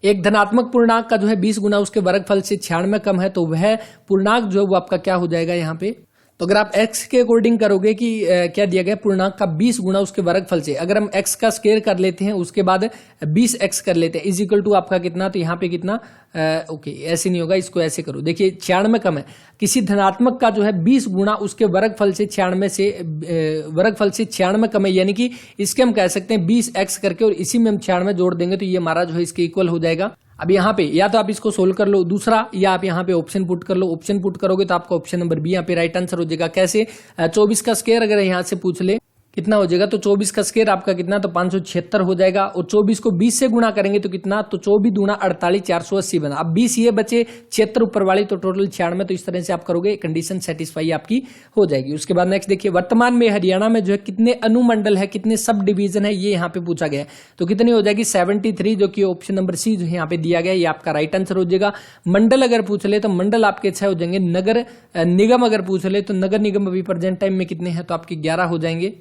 एक धनात्मक पूर्णांक का जो है 20 गुना उसके वर्गफल से 96 कम है, तो वह पूर्णांक जो है वो आपका क्या हो जाएगा यहाँ पे, तो अगर आप x के अकॉर्डिंग करोगे कि क्या दिया गया, पूर्णांक का 20 गुना उसके वर्गफल से, अगर हम x का स्क्वायर कर लेते हैं उसके बाद 20x कर लेते हैं इज इक्वल टू आपका कितना, तो यहाँ पे कितना, ओके ऐसे नहीं होगा, इसको ऐसे करो, देखिए 96 कम है, किसी धनात्मक का जो है 20 गुना उसके वर्गफल से 96 कम है, यानी कि इसके हम कह सकते हैं 20x करके और इसी में हम 96 जोड़ देंगे, तो ये हमारा जो है इसके इक्वल हो जाएगा। अब यहाँ पे या तो आप इसको सोल्व कर लो दूसरा, या आप यहाँ पे ऑप्शन पुट कर लो, ऑप्शन पुट करोगे तो आपका ऑप्शन नंबर बी यहाँ पे राइट आंसर हो जाएगा। कैसे, 24 का स्क्वायर अगर यहाँ से पूछ ले कितना हो जाएगा, तो 24 का स्क्वायर आपका कितना, तो 576 हो जाएगा, और 24 को 20 से गुणा करेंगे तो कितना, तो 24 दूना 48, 480 बना। अब 20 ये बचे, 76 ऊपर वाली, तो टोटल 96, तो इस तरह से आप करोगे, कंडीशन सेटिस्फाई आपकी हो जाएगी। उसके बाद नेक्स्ट देखिए, वर्तमान में हरियाणा में जो है कितने अनुमंडल है, कितने सब डिवीजन है, ये यहाँ पे पूछा गया है, तो कितनी हो जाएगी 73, जो कि ऑप्शन नंबर सी जो यहाँ पे दिया गया है, ये आपका राइट आंसर हो जाएगा। मंडल अगर पूछ ले तो मंडल आपके 6 हो जाएंगे। नगर निगम अगर पूछ ले तो नगर निगम अभी प्रेजेंट टाइम में कितने हैं, तो आपके 11 हो जाएंगे।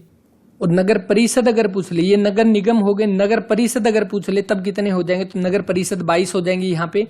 और नगर परिषद अगर पूछ ले, ये नगर निगम हो गए, नगर परिषद अगर पूछ ले तब कितने हो जाएंगे, तो नगर परिषद 22 हो जाएंगे यहाँ पे,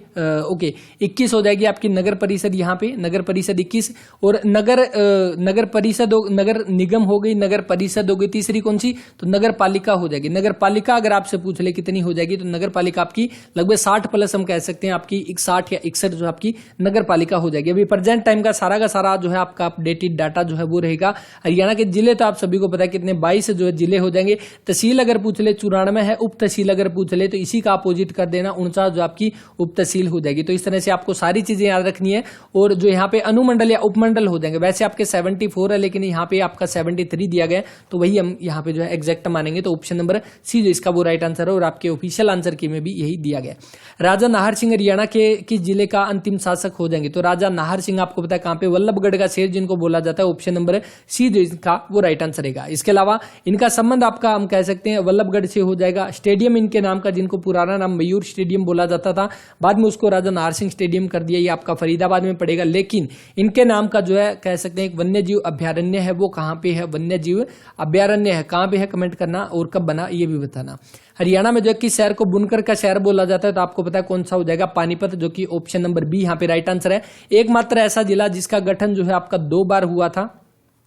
ओके 21 हो जाएगी आपकी नगर परिषद, यहाँ पे नगर परिषद 21, और नगर परिषद नगर निगम हो गई, नगर परिषद हो गई, तीसरी कौन सी, तो नगर पालिका हो जाएगी। नगर पालिका अगर आपसे पूछ ले कितनी हो जाएगी, तो नगर पालिका आपकी लगभग 60 प्लस हम कह सकते हैं, आपकी 61 या 61 जो आपकी नगर पालिका हो जाएगी। अभी प्रेजेंट टाइम का सारा जो है आपका अपडेटेड डाटा जो है वो रहेगा। हरियाणा के जिले तो आप सभी को पता है कितने, 22 जो है जिले हो जाएंगे। तहसील अगर पूछ ले 94 है, उप तहसील अगर पूछ ले तो इसी का अपोजिट कर देना, 49 जो आपकी उप तहसील हो जाएगी। तो इस तरह से आपको सारी चीजें याद रखनी है। और जो यहाँ पे अनुमंडल या उपमंडल हो जाएंगे, वैसे आपके 74 है लेकिन यहाँ पे आपका 73 दिया गया, तो वही हम यहाँ पे जो है एग्जैक्ट मानेंगे। तो ऑप्शन नंबर सी जो इसका वो राइट आंसर है, और आपके ऑफिशियल आंसर की में भी यही दिया गया। राजा नाहर सिंह हरियाणा के किस जिले का अंतिम शासक हो जाएंगे, तो राजा नाहर सिंह आपको पता है कहां पे, वल्लभगढ़ का शेर जिनको बोला जाता है, ऑप्शन नंबर सी जो इसका वो राइट आंसर रहेगा। इसके अलावा इनका संबंध आपका हम कह सकते हैं वल्लभगढ़ से हो जाएगा। स्टेडियम इनके नाम का, जिनको पुराना नाम मयूर स्टेडियम बोला जाता था, बाद में उसको राजा नाहर सिंह स्टेडियम कर दिया, ये आपका फरीदाबाद में पड़ेगा। लेकिन इनके नाम का जो है कह सकते हैं एक वन्य जीव अभ्यारण्य है, वो कहां पे है, वन्य जीव अभ्यारण्य है, कहां पे है, कमेंट करना, और कब बना ये भी बताना। हरियाणा में जो किस शहर को बुनकर का शहर बोला जाता है, तो आपको पता है कौन सा हो जाएगा, पानीपत, जो कि ऑप्शन नंबर बी यहाँ पे राइट आंसर है। एकमात्र ऐसा जिला जिसका गठन जो है आपका 2 बार हुआ था,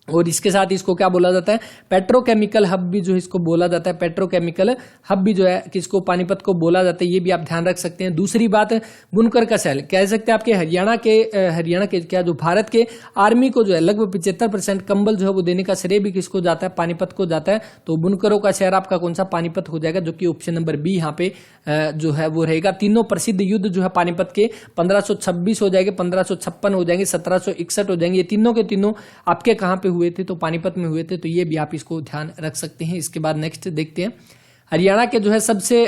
और इसके साथ इसको क्या बोला जाता है, पेट्रोकेमिकल हब भी जो इसको बोला जाता है, पेट्रोकेमिकल हब भी जो है किसको, पानीपत को बोला जाता है, ये भी आप ध्यान रख सकते हैं। दूसरी बात, बुनकर का शहर कह सकते हैं आपके हरियाणा के क्या जो भारत के आर्मी को जो है लगभग 75% कंबल जो है वो देने का श्रेय भी किसको जाता है, पानीपत को जाता है। तो बुनकरों का शहर आपका कौन सा, पानीपत हो जाएगा, जो कि ऑप्शन नंबर बी यहाँ पे जो है वो रहेगा। तीनों प्रसिद्ध युद्ध जो है पानीपत के 1526 हो जाएंगे, 1556 हो जाएंगे, 1761 हो जाएंगे, ये तीनों के तीनों आपके कहां पे हुए थे, तो पानीपत में हुए थे। तो ये भी आप इसको ध्यान रख सकते हैं। इसके बाद नेक्स्ट देखते हैं, हरियाणा के जो है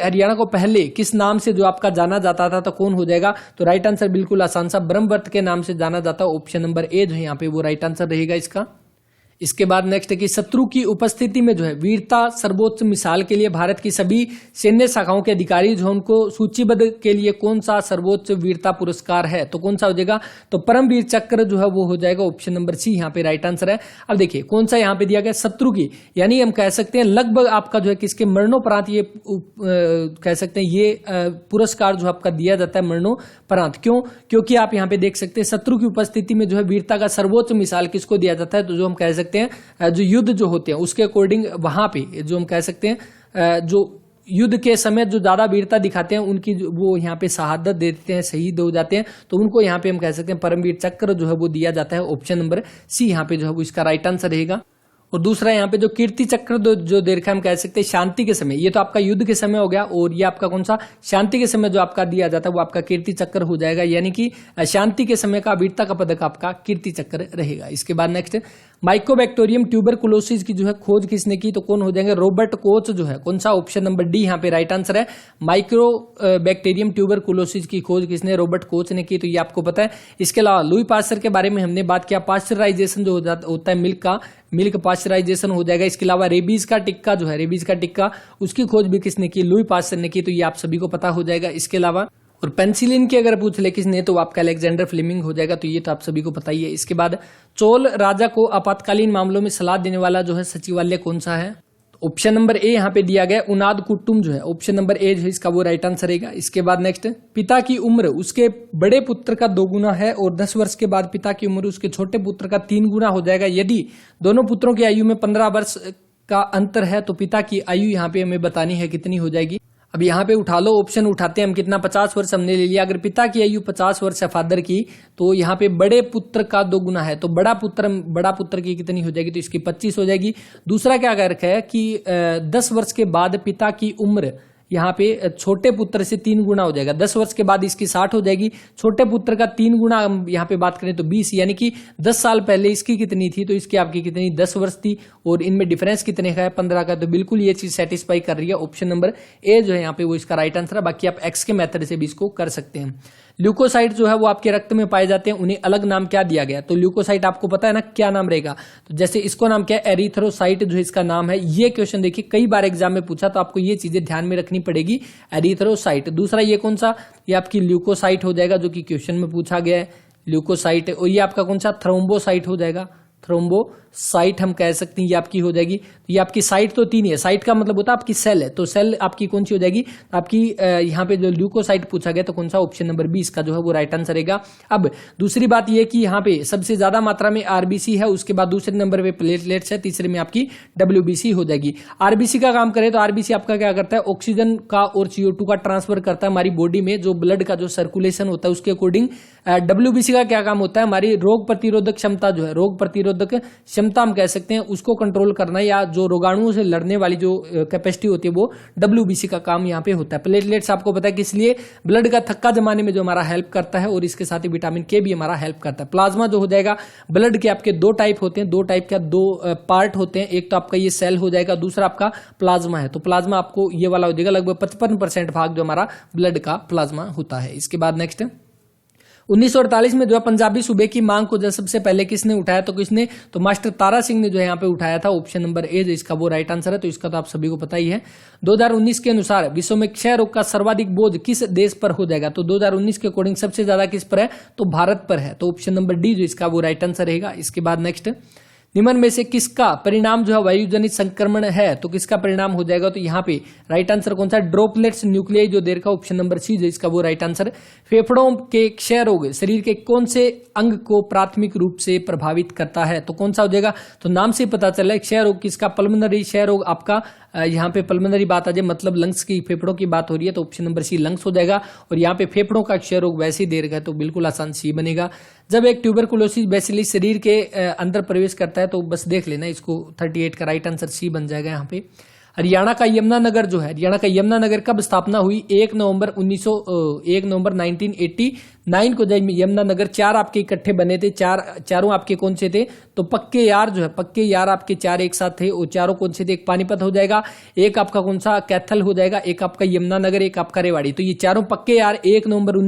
हरियाणा को पहले किस नाम से जो आपका जाना जाता था, तो कौन हो जाएगा, तो राइट आंसर बिल्कुल आसान सा, ब्रह्मवर्त के नाम से जाना जाता है, ऑप्शन नंबर ए जो है यहाँ पे वो राइट आंसर रहेगा इसका। इसके बाद नेक्स्ट है कि शत्रु की उपस्थिति में जो है वीरता सर्वोच्च मिसाल के लिए भारत की सभी सैन्य शाखाओं के अधिकारी जो उनको सूचीबद्ध के लिए कौन सा सर्वोच्च वीरता पुरस्कार है, तो कौन सा हो जाएगा, तो परमवीर चक्र जो है वो हो जाएगा, ऑप्शन नंबर सी यहाँ पे राइट आंसर है। अब देखिए कौन सा यहाँ पे दिया गया, शत्रु की, यानी हम कह सकते हैं लगभग आपका जो है किसके मरणोपरांत ये कह सकते हैं ये पुरस्कार जो आपका दिया जाता है मरणोपरांत। क्यों, क्योंकि आप यहाँ पे देख सकते हैं शत्रु की उपस्थिति में जो है वीरता का सर्वोच्च मिसाल किसको दिया जाता है, तो जो हम कह सकते हैं जो युद्ध जो होते हैं उसके अकॉर्डिंग वहां पे जो हम कह सकते हैं जो युद्ध के समय जो ज्यादा वीरता दिखाते हैं उनकी वो यहाँ पे शहादत दे देते हैं, शहीद हो जाते हैं, तो उनको यहाँ पे हम कह सकते हैं परमवीर चक्र जो है वो दिया जाता है, ऑप्शन नंबर सी यहाँ पे जो है वो इसका राइट आंसर रहेगा। और दूसरा यहाँ पे जो कीर्ति चक्र जो दे रखा है हम कह सकते हैं शांति के समय, ये तो आपका युद्ध के समय हो गया, और ये आपका कौन सा शांति के समय जो आपका दिया जाता है वो आपका कीर्ति चक्र हो जाएगा, यानी कि शांति के समय का वीरता का पदक आपका कीर्ति चक्र रहेगा। इसके बाद नेक्स्ट, माइकोबैक्टीरियम ट्यूबरकुलोसिस की जो है खोज किसने की, तो कौन हो जाएंगे, रॉबर्ट कोच जो है। कौन सा, ऑप्शन नंबर डी यहाँ पे राइट आंसर है। माइक्रोबैक्टीरियम ट्यूबरकुलोसिस की खोज किसने, रॉबर्ट कोच ने की, तो ये आपको पता है। इसके अलावा लुई पास्चर के बारे में हमने बात किया, पास्चराइजेशन जो होता है मिल्क का, मिल्क पास्चराइजेशन हो जाएगा। इसके अलावा रेबीज का टिक्का जो है, रेबीज का टिक्का, उसकी खोज भी किसने की, लुई पास्चर ने की, तो ये आप सभी को पता हो जाएगा। इसके अलावा और पेनिसिलिन की अगर पूछ ले किसने, तो आपका अलेक्जेंडर फ्लेमिंग हो जाएगा, तो ये तो आप सभी को पता ही है। इसके बाद चोल राजा को आपातकालीन मामलों में सलाह देने वाला जो है सचिवालय कौन सा है, ऑप्शन नंबर ए यहाँ पे दिया गया उनाद कुटुम जो है, ऑप्शन नंबर ए जो है इसका वो राइट आंसर रहेगा। इसके बाद नेक्स्ट, पिता की उम्र उसके बड़े पुत्र का 2 गुना है और 10 वर्ष के बाद पिता की उम्र उसके छोटे पुत्र का 3 गुना हो जाएगा। यदि दोनों पुत्रों की आयु में 15 वर्ष का अंतर है तो पिता की आयु यहाँ पे हमें बतानी है कितनी हो जाएगी। अब यहाँ पे उठा लो, ऑप्शन उठाते हैं हम, कितना, 50 वर्ष हमने ले लिया। अगर पिता की आयु 50 वर्ष है फादर की, तो यहाँ पे बड़े पुत्र का 2 गुना है, तो बड़ा पुत्र की कितनी हो जाएगी, तो इसकी 25 हो जाएगी। दूसरा क्या कर रखा है कि 10 वर्ष के बाद पिता की उम्र यहाँ पे छोटे पुत्र से 3 गुना हो जाएगा। 10 वर्ष के बाद इसकी 60 हो जाएगी, छोटे पुत्र का 3 गुना हम यहाँ पे बात करें तो 20, यानी कि 10 साल पहले इसकी कितनी थी, तो इसकी आपकी कितनी 10 वर्ष थी, और इनमें डिफरेंस कितने का है, 15 का। तो बिल्कुल ये चीज सेटिस्फाई कर रही है, ऑप्शन नंबर ए जो है यहाँ पे वो इसका राइट आंसर है। बाकी आप एक्स के मेथड से भी इसको कर सकते हैं। ल्यूकोसाइट जो है वो आपके रक्त में पाए जाते हैं, उन्हें अलग नाम क्या दिया गया, तो ल्यूकोसाइट आपको पता है ना क्या नाम रहेगा, तो जैसे इसको नाम क्या है, एरिथ्रोसाइट जो इसका नाम है। ये क्वेश्चन देखिए कई बार एग्जाम में पूछा, तो आपको ये चीजें ध्यान में रखनी पड़ेगी, एरिथ्रोसाइट। दूसरा ये कौन सा, ये आपकी ल्यूकोसाइट हो जाएगा, जो कि क्वेश्चन में पूछा गया है, ल्यूकोसाइट। और ये आपका कौन सा, थ्रोम्बोसाइट हो जाएगा, थ्रोम्बोसाइट हम कह सकते हैं, ये आपकी हो जाएगी। तो ये आपकी साइट तो 3 है, साइट का मतलब होता है आपकी सेल है, तो सेल आपकी कौन सी हो जाएगी, आपकी यहाँ पे जो ल्यूकोसाइट पूछा गया, तो कौन सा, ऑप्शन नंबर 20 का जो है वो राइट आंसर रहेगा। अब दूसरी बात ये कि यहाँ पे सबसे ज्यादा मात्रा में आरबीसी है, उसके बाद दूसरे नंबर पे प्लेटलेट्स है, तीसरे में आपकी डब्ल्यूबीसी हो जाएगी। आरबीसी का काम करें तो आरबीसी आपका क्या करता है, ऑक्सीजन का और CO2 का ट्रांसफर करता है हमारी बॉडी में, जो ब्लड का जो सर्कुलेशन होता है उसके अकॉर्डिंग। डब्ल्यूबीसी का क्या काम होता है, हमारी रोग प्रतिरोधक क्षमता जो है, रोग प्रतिरोधक क्षमता हम कह सकते हैं, उसको कंट्रोल करना, या जो रोगाणुओं से लड़ने वाली जो कैपेसिटी होती है, वो डब्ल्यूबीसी का काम यहाँ पे होता है। प्लेटलेट्स आपको पता है किस लिए, ब्लड का थक्का जमाने में जो हमारा हेल्प करता है, और इसके साथ ही विटामिन के भी हमारा हेल्प करता है। प्लाज्मा जो हो जाएगा, ब्लड के आपके 2 टाइप होते हैं, 2 टाइप का 2 पार्ट होते हैं, एक तो आपका ये सेल हो जाएगा, दूसरा आपका प्लाज्मा है। तो प्लाज्मा आपको ये वाला हो जाएगा, लगभग 55% भाग जो हमारा ब्लड का प्लाज्मा होता है। इसके बाद नेक्स्ट, 1948 में जो है पंजाबी सूबे की मांग को जो सबसे पहले किसने उठाया, तो किसने, तो मास्टर तारा सिंह ने जो है यहाँ पे उठाया था, ऑप्शन नंबर ए जो इसका वो राइट आंसर है। तो इसका तो आप सभी को पता ही है। 2019 के अनुसार विश्व में क्षय रोग का सर्वाधिक बोझ किस देश पर हो जाएगा, तो 2019 के अकॉर्डिंग सबसे ज्यादा किस पर है, तो भारत पर है, तो ऑप्शन नंबर डी जो इसका वो राइट आंसर रहेगा। इसके बाद नेक्स्ट, निम्न में से किसका परिणाम जो है वायुजनित संक्रमण है, तो किसका परिणाम हो जाएगा, तो यहाँ पे राइट आंसर कौन सा, ड्रॉपलेट्स न्यूक्लियाई जो देर का, ऑप्शन नंबर सी जो इसका वो राइट आंसर। फेफड़ों के क्षय रोग शरीर के कौन से अंग को प्राथमिक रूप से प्रभावित करता है, तो कौन सा हो जाएगा, तो नाम से पता चला है क्षय रोग किसका, पल्मोनरी क्षय रोग आपका, यहाँ पे पल्मोनरी बात आ जाए, मतलब लंग्स की, फेफड़ों की बात हो रही है, तो ऑप्शन नंबर सी लंग्स हो जाएगा। और यहाँ पे फेफड़ों का क्षय रोग वैसे ही दे रखा है, तो बिल्कुल आसान सी बनेगा। जब एक ट्यूबरकुलोसिस बैसिलस शरीर के अंदर प्रवेश करता है, तो बस देख लेना इसको, 38 का राइट आंसर सी बन जाएगा यहाँ पे। हरियाणा का यमुनानगर जो है, हरियाणा का यमुनानगर कब स्थापना हुई, 1 नवंबर 1989 को जब यमुनानगर 4 आपके इकट्ठे बने थे, चारों आपके कौन से थे, तो पक्के यार जो है, पक्के यार आपके 4 एक साथ थे, और चारों कौन से थे, एक पानीपत हो जाएगा, एक आपका कौन सा कैथल हो जाएगा, एक आपका यमुनानगर, एक आपका रेवाड़ी। तो ये चारों पक्के यार 1 नवंबर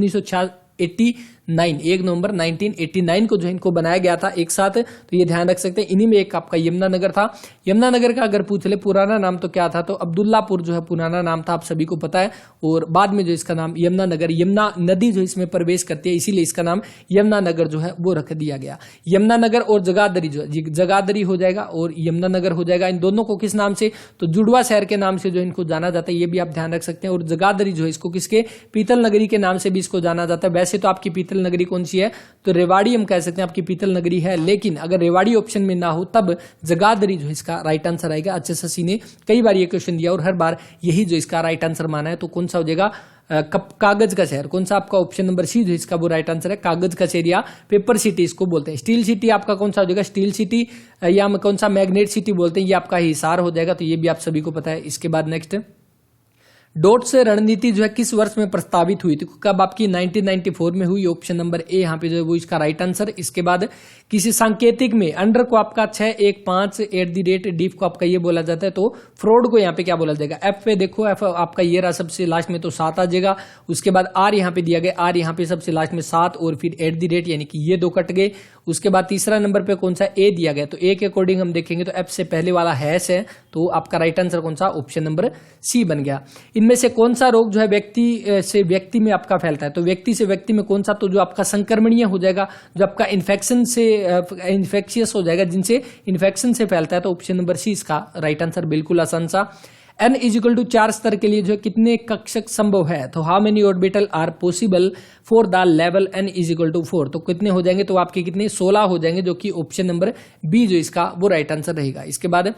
1 नवंबर 1989 को जो इनको बनाया गया था एक साथ, तो ये ध्यान रख सकते हैं। इन्हीं में एक आपका यमुनानगर था। यमुनानगर का अगर पूछ ले पुराना नाम तो क्या था, तो अब्दुल्लापुर जो है पुराना नाम था, आप सभी को पता है। और बाद में जो इसका नाम यमुनानगर, यमुना नदी जो इसमें प्रवेश करती है, इसीलिए इसका नाम यमुनानगर जो है वो रख दिया गया। यमुनानगर और जगाधरी जो है, जगाधरी हो जाएगा और यमुनानगर हो जाएगा। इन दोनों को किस नाम से, तो जुड़वा शहर के नाम से जो इनको जाना जाता है, ये भी आप ध्यान रख सकते हैं। और जगाधरी जो है इसको किसके, पीतल नगरी के नाम से भी इसको जाना जाता है। वैसे तो आपकी पीतल नगरी कौन सी है, तो रेवाड़ी हम कह सकते हैं आपकी पीतल नगरी है, लेकिन अगर रेवाड़ी ऑप्शन में ना हो तब जगाधरी जो इसका राइट आंसर आएगा। HSSC ने कई बार ये क्वेश्चन दिया और हर बार यही जो इसका राइट आंसर माना है। तो कौन सा हो जाएगा, कागज का शहर, कौन सा आपका ऑप्शन नंबर सी जो इसका वो राइट आंसर है, कागज का शहर या पेपर सिटी इसको बोलते हैं। स्टील सिटी आपका कौन सा हो जाएगा, स्टील सिटी या कौन सा मैग्नेट सिटी बोलते हैं, ये आपका हिसार हो जाएगा। तो ये भी आप सभी को पता है। इसके बाद नेक्स्ट, डोट से रणनीति जो है किस वर्ष में प्रस्तावित हुई थी? कब आपकी 1994 में हुई, ऑप्शन नंबर ए यहाँ पे जो है वो इसका राइट आंसर। इसके बाद किसी सांकेतिक में अंडर को आपका 615 @, डिफ को आपका ये बोला जाता है, तो फ्रॉड को यहाँ पे क्या बोला जाएगा? एफ पे देखो, एफ आपका ये रहा सबसे लास्ट में, तो 7 आ जाएगा। उसके बाद आर यहाँ पे दिया गया, आर यहाँ पे सबसे लास्ट में 7 और फिर @ यानी कि ये 2 कट गए। उसके बाद तीसरा नंबर पे कौन सा? ए दिया गया, तो ए के अकॉर्डिंग हम देखेंगे तो एफ से पहले वाला हैश है, तो आपका राइट आंसर कौन सा? ऑप्शन नंबर सी बन गया। इनमें से कौन सा रोग जो है व्यक्ति से व्यक्ति में आपका फैलता है? तो व्यक्ति से व्यक्ति में कौन सा? तो जो आपका संक्रमणीय हो जाएगा, जो आपका इन्फेक्शन से इन्फेक्शियस हो जाएगा, जिनसे इन्फेक्शन से फैलता है, तो ऑप्शन नंबर सी इसका राइट आंसर। बिल्कुल आसान सा। n = 4 स्तर के लिए जो है कितने कक्षक संभव है? तो how many orbital are possible for the level n = 4? तो कितने हो जाएंगे? तो आपके कितने? 16 हो जाएंगे, जो कि ऑप्शन नंबर बी जो इसका वो राइट आंसर रहेगा। इसके बाद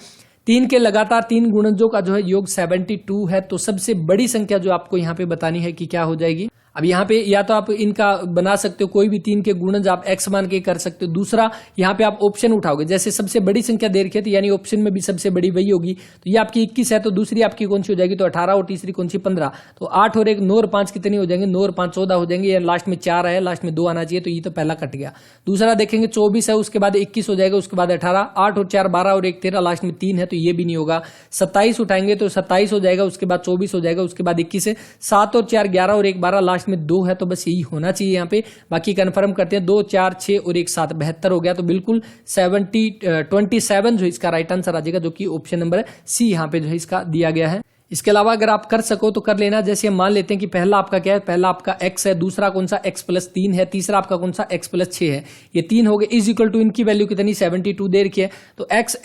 3 के लगातार 3 गुणजों का जो है योग 72 है, तो सबसे बड़ी संख्या जो आपको यहाँ पे बतानी है कि क्या हो जाएगी। अब यहाँ पे या तो आप इनका बना सकते हो, कोई भी 3 के गुणज आप x मान के कर सकते हो। दूसरा यहाँ पे आप ऑप्शन उठाओगे, जैसे सबसे बड़ी संख्या दे रखी है, तो यानी ऑप्शन में भी सबसे बड़ी वही होगी। तो ये आपकी 21 है, तो दूसरी आपकी कौन सी हो जाएगी? तो 18, और तीसरी कौन सी? 15। तो 8 और 1 9 और 5 कितनी हो जाएंगे? 9 और 5 14 हो जाएंगे। या लास्ट में 4 है, लास्ट में 2 आना चाहिए, तो ये तो पहला कट गया। दूसरा देखेंगे 24 है, उसके बाद 21 हो जाएगा, उसके बाद 18, 8 और 4 12 और 1 13, लास्ट में 3 है, तो ये भी नहीं होगा। 27 उठाएंगे तो 27 हो जाएगा, उसके बाद 24 हो जाएगा, उसके बाद 21 है, 7 और 4 11 और 1 12, लास्ट में 2 है, तो बस यही होना चाहिए यहाँ पे। बाकी कंफर्म करते हैं, 2 4 6 और 1 7 72 हो गया, तो बिल्कुल 27 जो इसका राइट आंसर आ जाएगा, जो कि ऑप्शन नंबर सी यहाँ पे जो है इसका दिया गया है। इसके अलावा अगर आप कर सको तो कर लेना। जैसे हम मान लेते हैं कि पहला आपका क्या है? पहला आपका x है, दूसरा कौन सा? x + 3 है, तीसरा आपका कौन सा? x + 6 है। ये 3 हो गए, = इनकी वैल्यू कितनी? 72 दे रखी है, तो x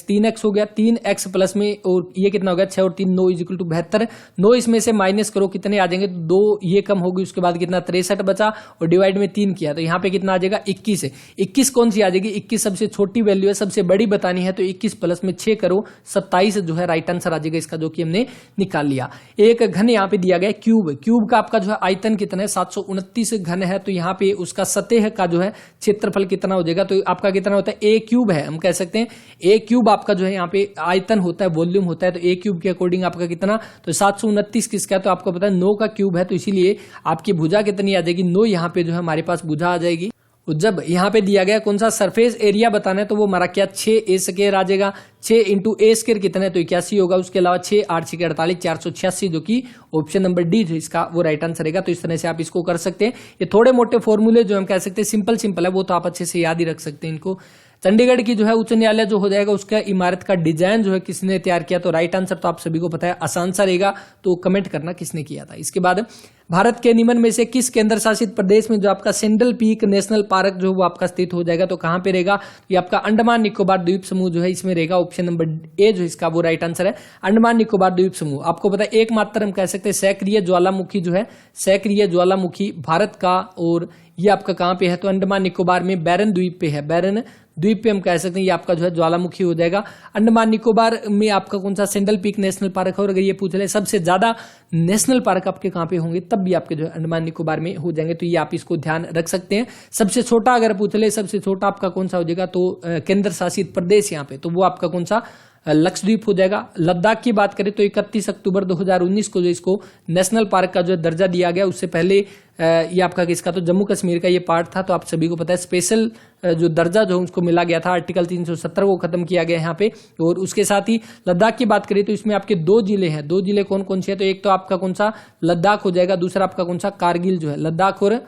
3x हो गया, 3x प्लस में और ये कितना हो गया? 6 और 3 9 = 72। 9 इसमें से माइनस करो, कितने आ जाएंगे? 2 ये कम होगी, उसके बाद कितना? 63 बचा, और डिवाइड में 3 किया, तो यहाँ पे कितना आ जाएगा? 21 है। 21 कौन सी आ जाएगी? 21 सबसे छोटी वैल्यू है, सबसे बड़ी बतानी है, तो 21 प्लस में 6 करो, 27 जो है राइट आंसर आ जाएगा इसका, जो कि हमने निकाल लिया। एक घन यहाँ पे दिया गया क्यूब, क्यूब का आपका जो है आयतन कितना है? 729 घन है, तो यहाँ पे उसका सतह का जो है क्षेत्रफल कितना हो जाएगा? तो आपका कितना होता है? a³ है, हम कह सकते हैं a³ आपका जो है यहाँ पे आयतन होता है, वॉल्यूम होता है, तो a³ के अकॉर्डिंग आपका कितना? तो 729 किसका है? तो आपको पता है 9 का क्यूब है, तो इसीलिए आपकी भुजा कितनी आ जाएगी? 9 यहाँ पे जो है हमारे पास भुजा आ जाएगी। जब यहाँ पे दिया गया कौन सा सरफेस एरिया बताना है, तो वो हमारा क्या? 6a² आ जाएगा। 6 × a² कितना है? तो 81 होगा। उसके अलावा 6 8 6 48 486, जो कि ऑप्शन नंबर डी जो इसका वो राइट आंसर रहेगा। तो इस तरह से आप इसको कर सकते हैं। ये थोड़े मोटे फॉर्मूले जो हम कह सकते हैं सिंपल है, वो तो आप अच्छे से याद ही रख सकते हैं इनको। चंडीगढ़ की जो है उच्च न्यायालय जो हो जाएगा, उसका इमारत का डिजाइन जो है किसने तैयार किया? तो राइट आंसर तो आप सभी को पता है, आसान सा रहेगा, तो कमेंट करना किसने किया था। इसके बाद भारत के निम्न में से किस केंद्र शासित प्रदेश में जो आपका सेंट्रल पीक नेशनल पार्क जो वो आपका स्थित हो जाएगा? तो कहां पे रहेगा? ये आपका अंडमान निकोबार द्वीप समूह जो है इसमें रहेगा। ऑप्शन नंबर ए जो इसका वो राइट आंसर है, अंडमान निकोबार द्वीप समूह। आपको पता है एकमात्र हम कह सकते हैं सक्रिय ज्वालामुखी जो है, सक्रिय ज्वालामुखी भारत का, और ये आपका कहां पे है? तो अंडमान निकोबार में बैरन द्वीप पे है, बैरन द्वीप पे हम कह सकते हैं ये आपका जो है ज्वालामुखी हो जाएगा। अंडमान निकोबार में आपका कौन सा सेंट्रल पीक नेशनल पार्क है? और अगर ये पूछ ले सबसे ज्यादा नेशनल पार्क आपके कहां पे होंगे, तब भी आपके जो है अंडमान निकोबार में हो जाएंगे, तो ये आप इसको ध्यान रख सकते हैं। सबसे छोटा अगर पूछ ले, सबसे छोटा आपका कौन सा हो जाएगा? तो केंद्र शासित प्रदेश यहाँ पे, तो वो आपका कौन सा? लक्षद्वीप हो जाएगा। लद्दाख की बात करें तो 31 अक्टूबर 2019 को जो इसको नेशनल पार्क का जो दर्जा दिया गया, उससे पहले ये आपका किसका? तो जम्मू कश्मीर का ये पार्ट था। तो आप सभी को पता है स्पेशल जो दर्जा जो उसको मिला गया था, आर्टिकल 370 को खत्म किया गया यहाँ पे। और उसके साथ ही लद्दाख की बात करें तो इसमें आपके 2 जिले हैं। 2 जिले कौन कौन से हैं? तो एक तो आपका कौन सा? लद्दाख हो जाएगा, दूसरा आपका कौन सा? कारगिल जो है, लद्दाख और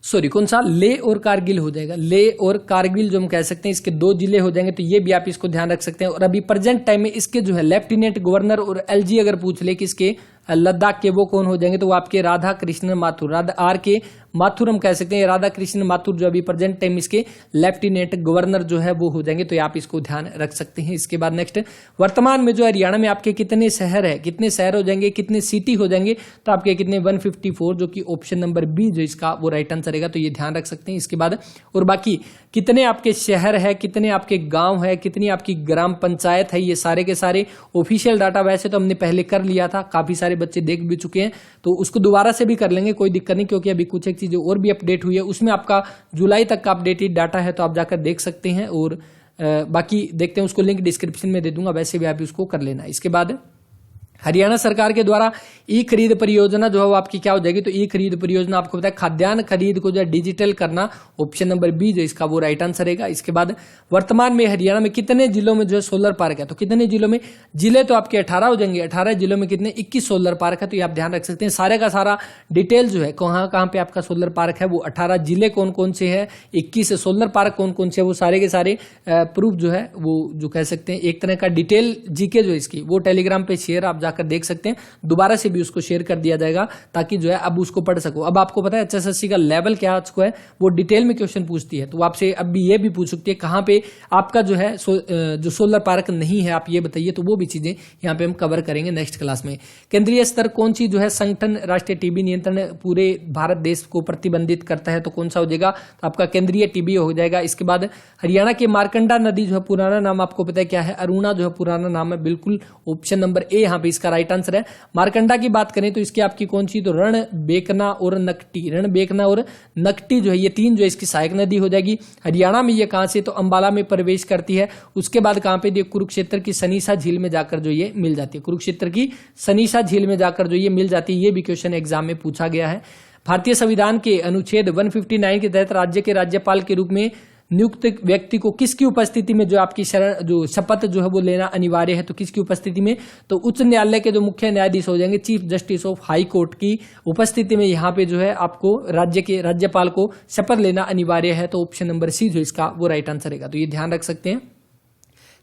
कौन सा? ले और कारगिल हो जाएगा। ले और कारगिल जो हम कह सकते हैं, इसके 2 जिले हो जाएंगे, तो ये भी आप इसको ध्यान रख सकते हैं। और अभी प्रेजेंट टाइम में इसके जो है लेफ्टिनेंट गवर्नर और एलजी अगर पूछ ले किसके? लद्दाख के, वो कौन हो जाएंगे? तो वो आपके राधा कृष्ण माथुर, आर के माथुर हम कह सकते हैं। राधा कृष्ण माथुर जो अभी प्रेजेंट टाइम इसके लेफ्टिनेंट गवर्नर जो है वो हो जाएंगे, तो आप इसको ध्यान रख सकते हैं। इसके बाद नेक्स्ट, वर्तमान में जो हरियाणा में आपके कितने शहर है? कितने शहर हो जाएंगे, कितने सिटी हो जाएंगे? तो आपके कितने? 154, जो कि ऑप्शन नंबर बी जो इसका वो राइट आंसर रहेगा, तो ये ध्यान रख सकते हैं। इसके बाद और बाकी कितने आपके शहर है, कितने आपके गांव है, कितनी आपकी ग्राम पंचायत है, ये सारे के सारे ऑफिशियल डाटा वैसे तो हमने पहले कर लिया था, काफी सारे बच्चे देख भी चुके हैं, तो उसको दोबारा से भी कर लेंगे, कोई दिक्कत नहीं, क्योंकि अभी कुछ एक चीजें और भी अपडेट हुई है, उसमें आपका जुलाई तक का अपडेटेड डाटा है, तो आप जाकर देख सकते हैं। और बाकी देखते हैं, उसको लिंक डिस्क्रिप्शन में दे दूंगा, वैसे भी आप उसको कर लेना। इसके बाद हरियाणा सरकार के द्वारा ई खरीद परियोजना जो है वो आपकी क्या हो जाएगी, तो ई खरीद परियोजना आपको पता है खाद्यान्न खरीद को जो है डिजिटल करना, ऑप्शन नंबर बी जो इसका वो राइट आंसर रहेगा। इसके बाद वर्तमान में हरियाणा में कितने जिलों में जो है सोलर पार्क है, तो कितने जिलों में, जिले तो आपके 18 हो जाएंगे, 18 जिलों में कितने, 21 सोलर पार्क है। तो ये आप ध्यान रख सकते हैं, सारे का सारा डिटेल जो है कहाँ कहाँ पे आपका सोलर पार्क है, वो 18 जिले कौन कौन से है, 21 सोलर पार्क कौन कौन से है, वो सारे के सारे प्रूफ जो है वो जो कह सकते हैं एक तरह का डिटेल जीके जो इसकी वो टेलीग्राम पे शेयर आप जाकर देख सकते हैं, दोबारा से भी उसको शेयर कर दिया जाएगा ताकि जो है अब उसको पढ़ सको। अब आपको पता है एचएसएससी का लेवल क्या है, वो डिटेल में क्वेश्चन पूछती है, तो आपसे अब भी ये भी पूछ सकती है कहाँ पे आपका जो है जो सोलर पार्क नहीं है आप ये बताइए, तो वो भी चीजें यहाँ पे हम कवर करेंगे नेक्स्ट क्लास में। केंद्रीय स्तर कौन सी जो है संगठन राष्ट्रीय टीबी नियंत्रण पूरे भारत देश को प्रतिबंधित करता है, तो कौन सा हो जाएगा, तो आपका केंद्रीय टीबी हो जाएगा। इसके बाद हरियाणा की मारकंडा नदी जो है पुराना नाम आपको पता है क्या है, अरुणा जो है पुराना नाम है, बिल्कुल ऑप्शन नंबर ए यहाँ पे इसका राइट आंसर है। मारकंडा की बात करें तो इसकी आपकी कौन सी, तो रण बेकना और नकटी, रण बेकना और नकटी जो है ये तीन जो है इसकी सहायक नदी हो जाएगी। हरियाणा में ये कहां से, तो अंबाला में प्रवेश करती है, उसके बाद कहां पे, कुरुक्षेत्र की सनीसा झील में जाकर जो ये मिल जाती है, कुरुक्षेत्र की सनीसा झील में जाकर जो ये मिल जाती है, ये भी क्वेश्चन एग्जाम में पूछा गया है। भारतीय संविधान के अनुच्छेद 159 के तहत राज्य के राज्यपाल के रूप में नियुक्त व्यक्ति को किसकी उपस्थिति में जो आपकी जो शपथ जो है वो लेना अनिवार्य है, तो किसकी उपस्थिति में, तो उच्च न्यायालय के जो मुख्य न्यायाधीश हो जाएंगे, chief justice of high court की उपस्थिति में यहाँ पे जो है आपको राज्य के राज्यपाल को शपथ लेना अनिवार्य है, तो ऑप्शन नंबर सी जो इसका वो राइट आंसर रहेगा। तो ये ध्यान रख सकते हैं।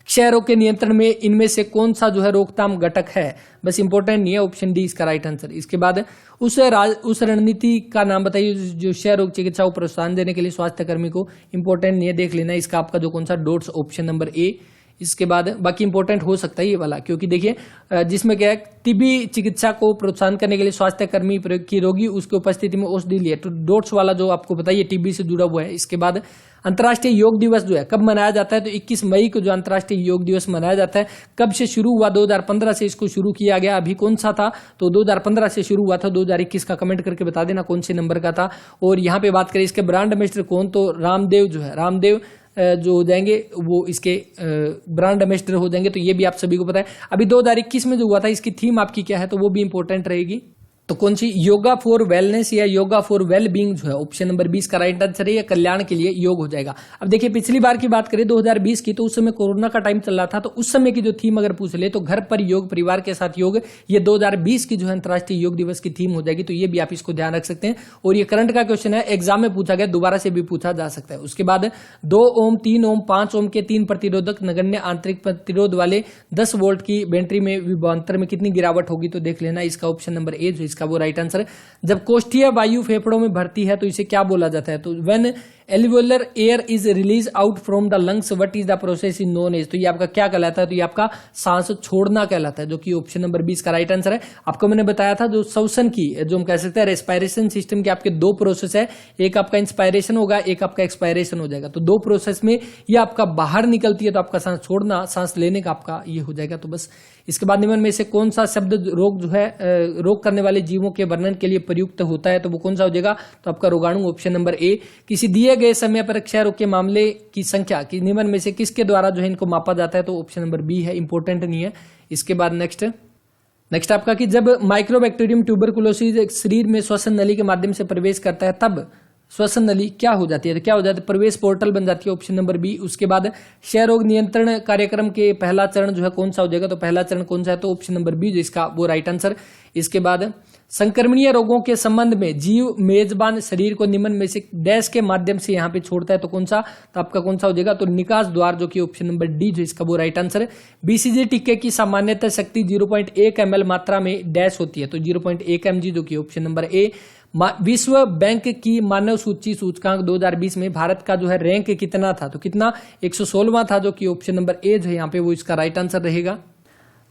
क्षय रोग के नियंत्रण में इनमें से कौन सा जो है रोकथाम घटक है, बस इंपॉर्टेंट नहीं है, ऑप्शन डी इसका राइट आंसर। इसके बाद उस रणनीति का नाम बताइए जो क्षय रोग चिकित्सा को प्रोत्साहन देने के लिए स्वास्थ्य कर्मी को, इंपॉर्टेंट नहीं है, देख लेना इसका आपका जो कौन सा डोट्स, ऑप्शन नंबर ए। इसके बाद बाकी इंपॉर्टेंट हो सकता है ये वाला, क्योंकि देखिए जिसमें क्या है टीबी चिकित्सा को प्रोत्साहन करने के लिए स्वास्थ्य कर्मी की रोगी उसकी उपस्थिति में औषधि लिए, तो डोट्स वाला जो आपको बताइए टीबी से जुड़ा हुआ है। इसके बाद अंतर्राष्ट्रीय योग दिवस जो है कब मनाया जाता है, तो 21 मई को जो अंतर्राष्ट्रीय योग दिवस मनाया जाता है, कब से शुरू हुआ, 2015 से इसको शुरू किया गया, अभी कौन सा था, तो 2015 से शुरू हुआ था, 2021 का कमेंट करके बता देना कौन से नंबर का था। और यहाँ पे बात करें इसके ब्रांड एम्बेसडर कौन, तो रामदेव जो है, रामदेव जो हो जाएंगे वो इसके ब्रांड एम्बेसडर हो जाएंगे, तो ये भी आप सभी को पता है। अभी 2021 में जो हुआ था इसकी थीम आपकी क्या है, तो वो भी इंपॉर्टेंट रहेगी, तो कौन सी, योगा फॉर वेलनेस या योगा फॉर वेल बीइंग जो है, ऑप्शन नंबर 20 का राइट आंसर है, या कल्याण के लिए योग हो जाएगा। अब देखिए पिछली बार की बात करें 2020 की, तो उस समय कोरोना का टाइम चल रहा था, तो उस समय की जो थीम अगर पूछ ले तो घर पर योग, परिवार के साथ योग, ये 2020 की जो है अंतर्राष्ट्रीय योग दिवस की थीम हो जाएगी, तो ये भी आप इसको ध्यान रख सकते हैं। और ये करंट का क्वेश्चन है, एग्जाम में पूछा गया, दोबारा से भी पूछा जा सकता है। उसके बाद 2 ओम, 3 ओम, 5 ओम के 3 प्रतिरोधक नगण्य आंतरिक प्रतिरोध वाले 10 वोल्ट की बैटरी में विभवांतर में कितनी गिरावट होगी, तो देख लेना इसका ऑप्शन नंबर ए जो इसका वो राइट आंसर। जब कोष्ठीय वायु फेफड़ों में भरती है तो इसे क्या बोला जाता है, तो when alveolar air is release out from the lungs what is the process in known as, तो ये आपका क्या कहलाता है, तो ये आपका सांस छोड़ना कहलाता है, जो कि ऑप्शन नंबर 20 का राइट आंसर है। आपको मैंने बताया था जो श्वसन की जो हम कह सकते हैं रेस्पिरेशन सिस्टम के आपके 2 प्रोसेस है, एक आपका इंस्पायरेशन होगा, एक आपका एक्सपायरेशन हो जाएगा, तो 2 प्रोसेस में ये आपका बाहर निकलती है, तो आपका सांस छोड़ना, सांस लेने का आपका ये हो जाएगा। तो बस इसके बाद निम्न में से कौन सा शब्द रोग जो है रोग करने वाले जीवों के वर्णन के लिए प्रयुक्त होता है, तो वो कौन सा हो जाएगा, तो आपका रोगाणु, ऑप्शन नंबर ए। किसी दिए गए समय पर क्षय रोग के मामले की संख्या कि निम्न में से किसके द्वारा जो है इनको मापा जाता है, तो ऑप्शन नंबर बी है, इंपॉर्टेंट नहीं है। इसके बाद नेक्स्ट आपका कि जब माइक्रोबैक्टीरियम ट्यूबरकुलोसिस शरीर में श्वसन नली के माध्यम से प्रवेश करता है तब श्वसन नली क्या हो जाती है, तो क्या हो जाता है, प्रवेश पोर्टल बन जाती है, ऑप्शन नंबर बी। उसके बाद क्षय रोग नियंत्रण कार्यक्रम के पहला चरण जो है कौन सा हो जाएगा, तो पहला चरण कौन सा है, तो ऑप्शन नंबर बी जो इसका वो राइट आंसर। इसके बाद संक्रमणीय रोगों के संबंध में जीव मेजबान शरीर को निम्न में से डैश के माध्यम से यहाँ पे छोड़ता है, तो कौन सा, तो आपका कौन सा हो जाएगा, तो निकास द्वार, जो कि ऑप्शन नंबर डी जो इसका वो राइट आंसर है। बीसीजी टीके की सामान्यतः शक्ति 0.1 ml मात्रा में डैश होती है, तो 0.1 mg जो कि ऑप्शन नंबर ए। विश्व बैंक की मानव सूची सूचकांक 2020 में भारत का जो है रैंक कितना था, तो कितना 116वां था, जो कि ऑप्शन नंबर ए जो है यहाँ पे वो इसका राइट आंसर रहेगा।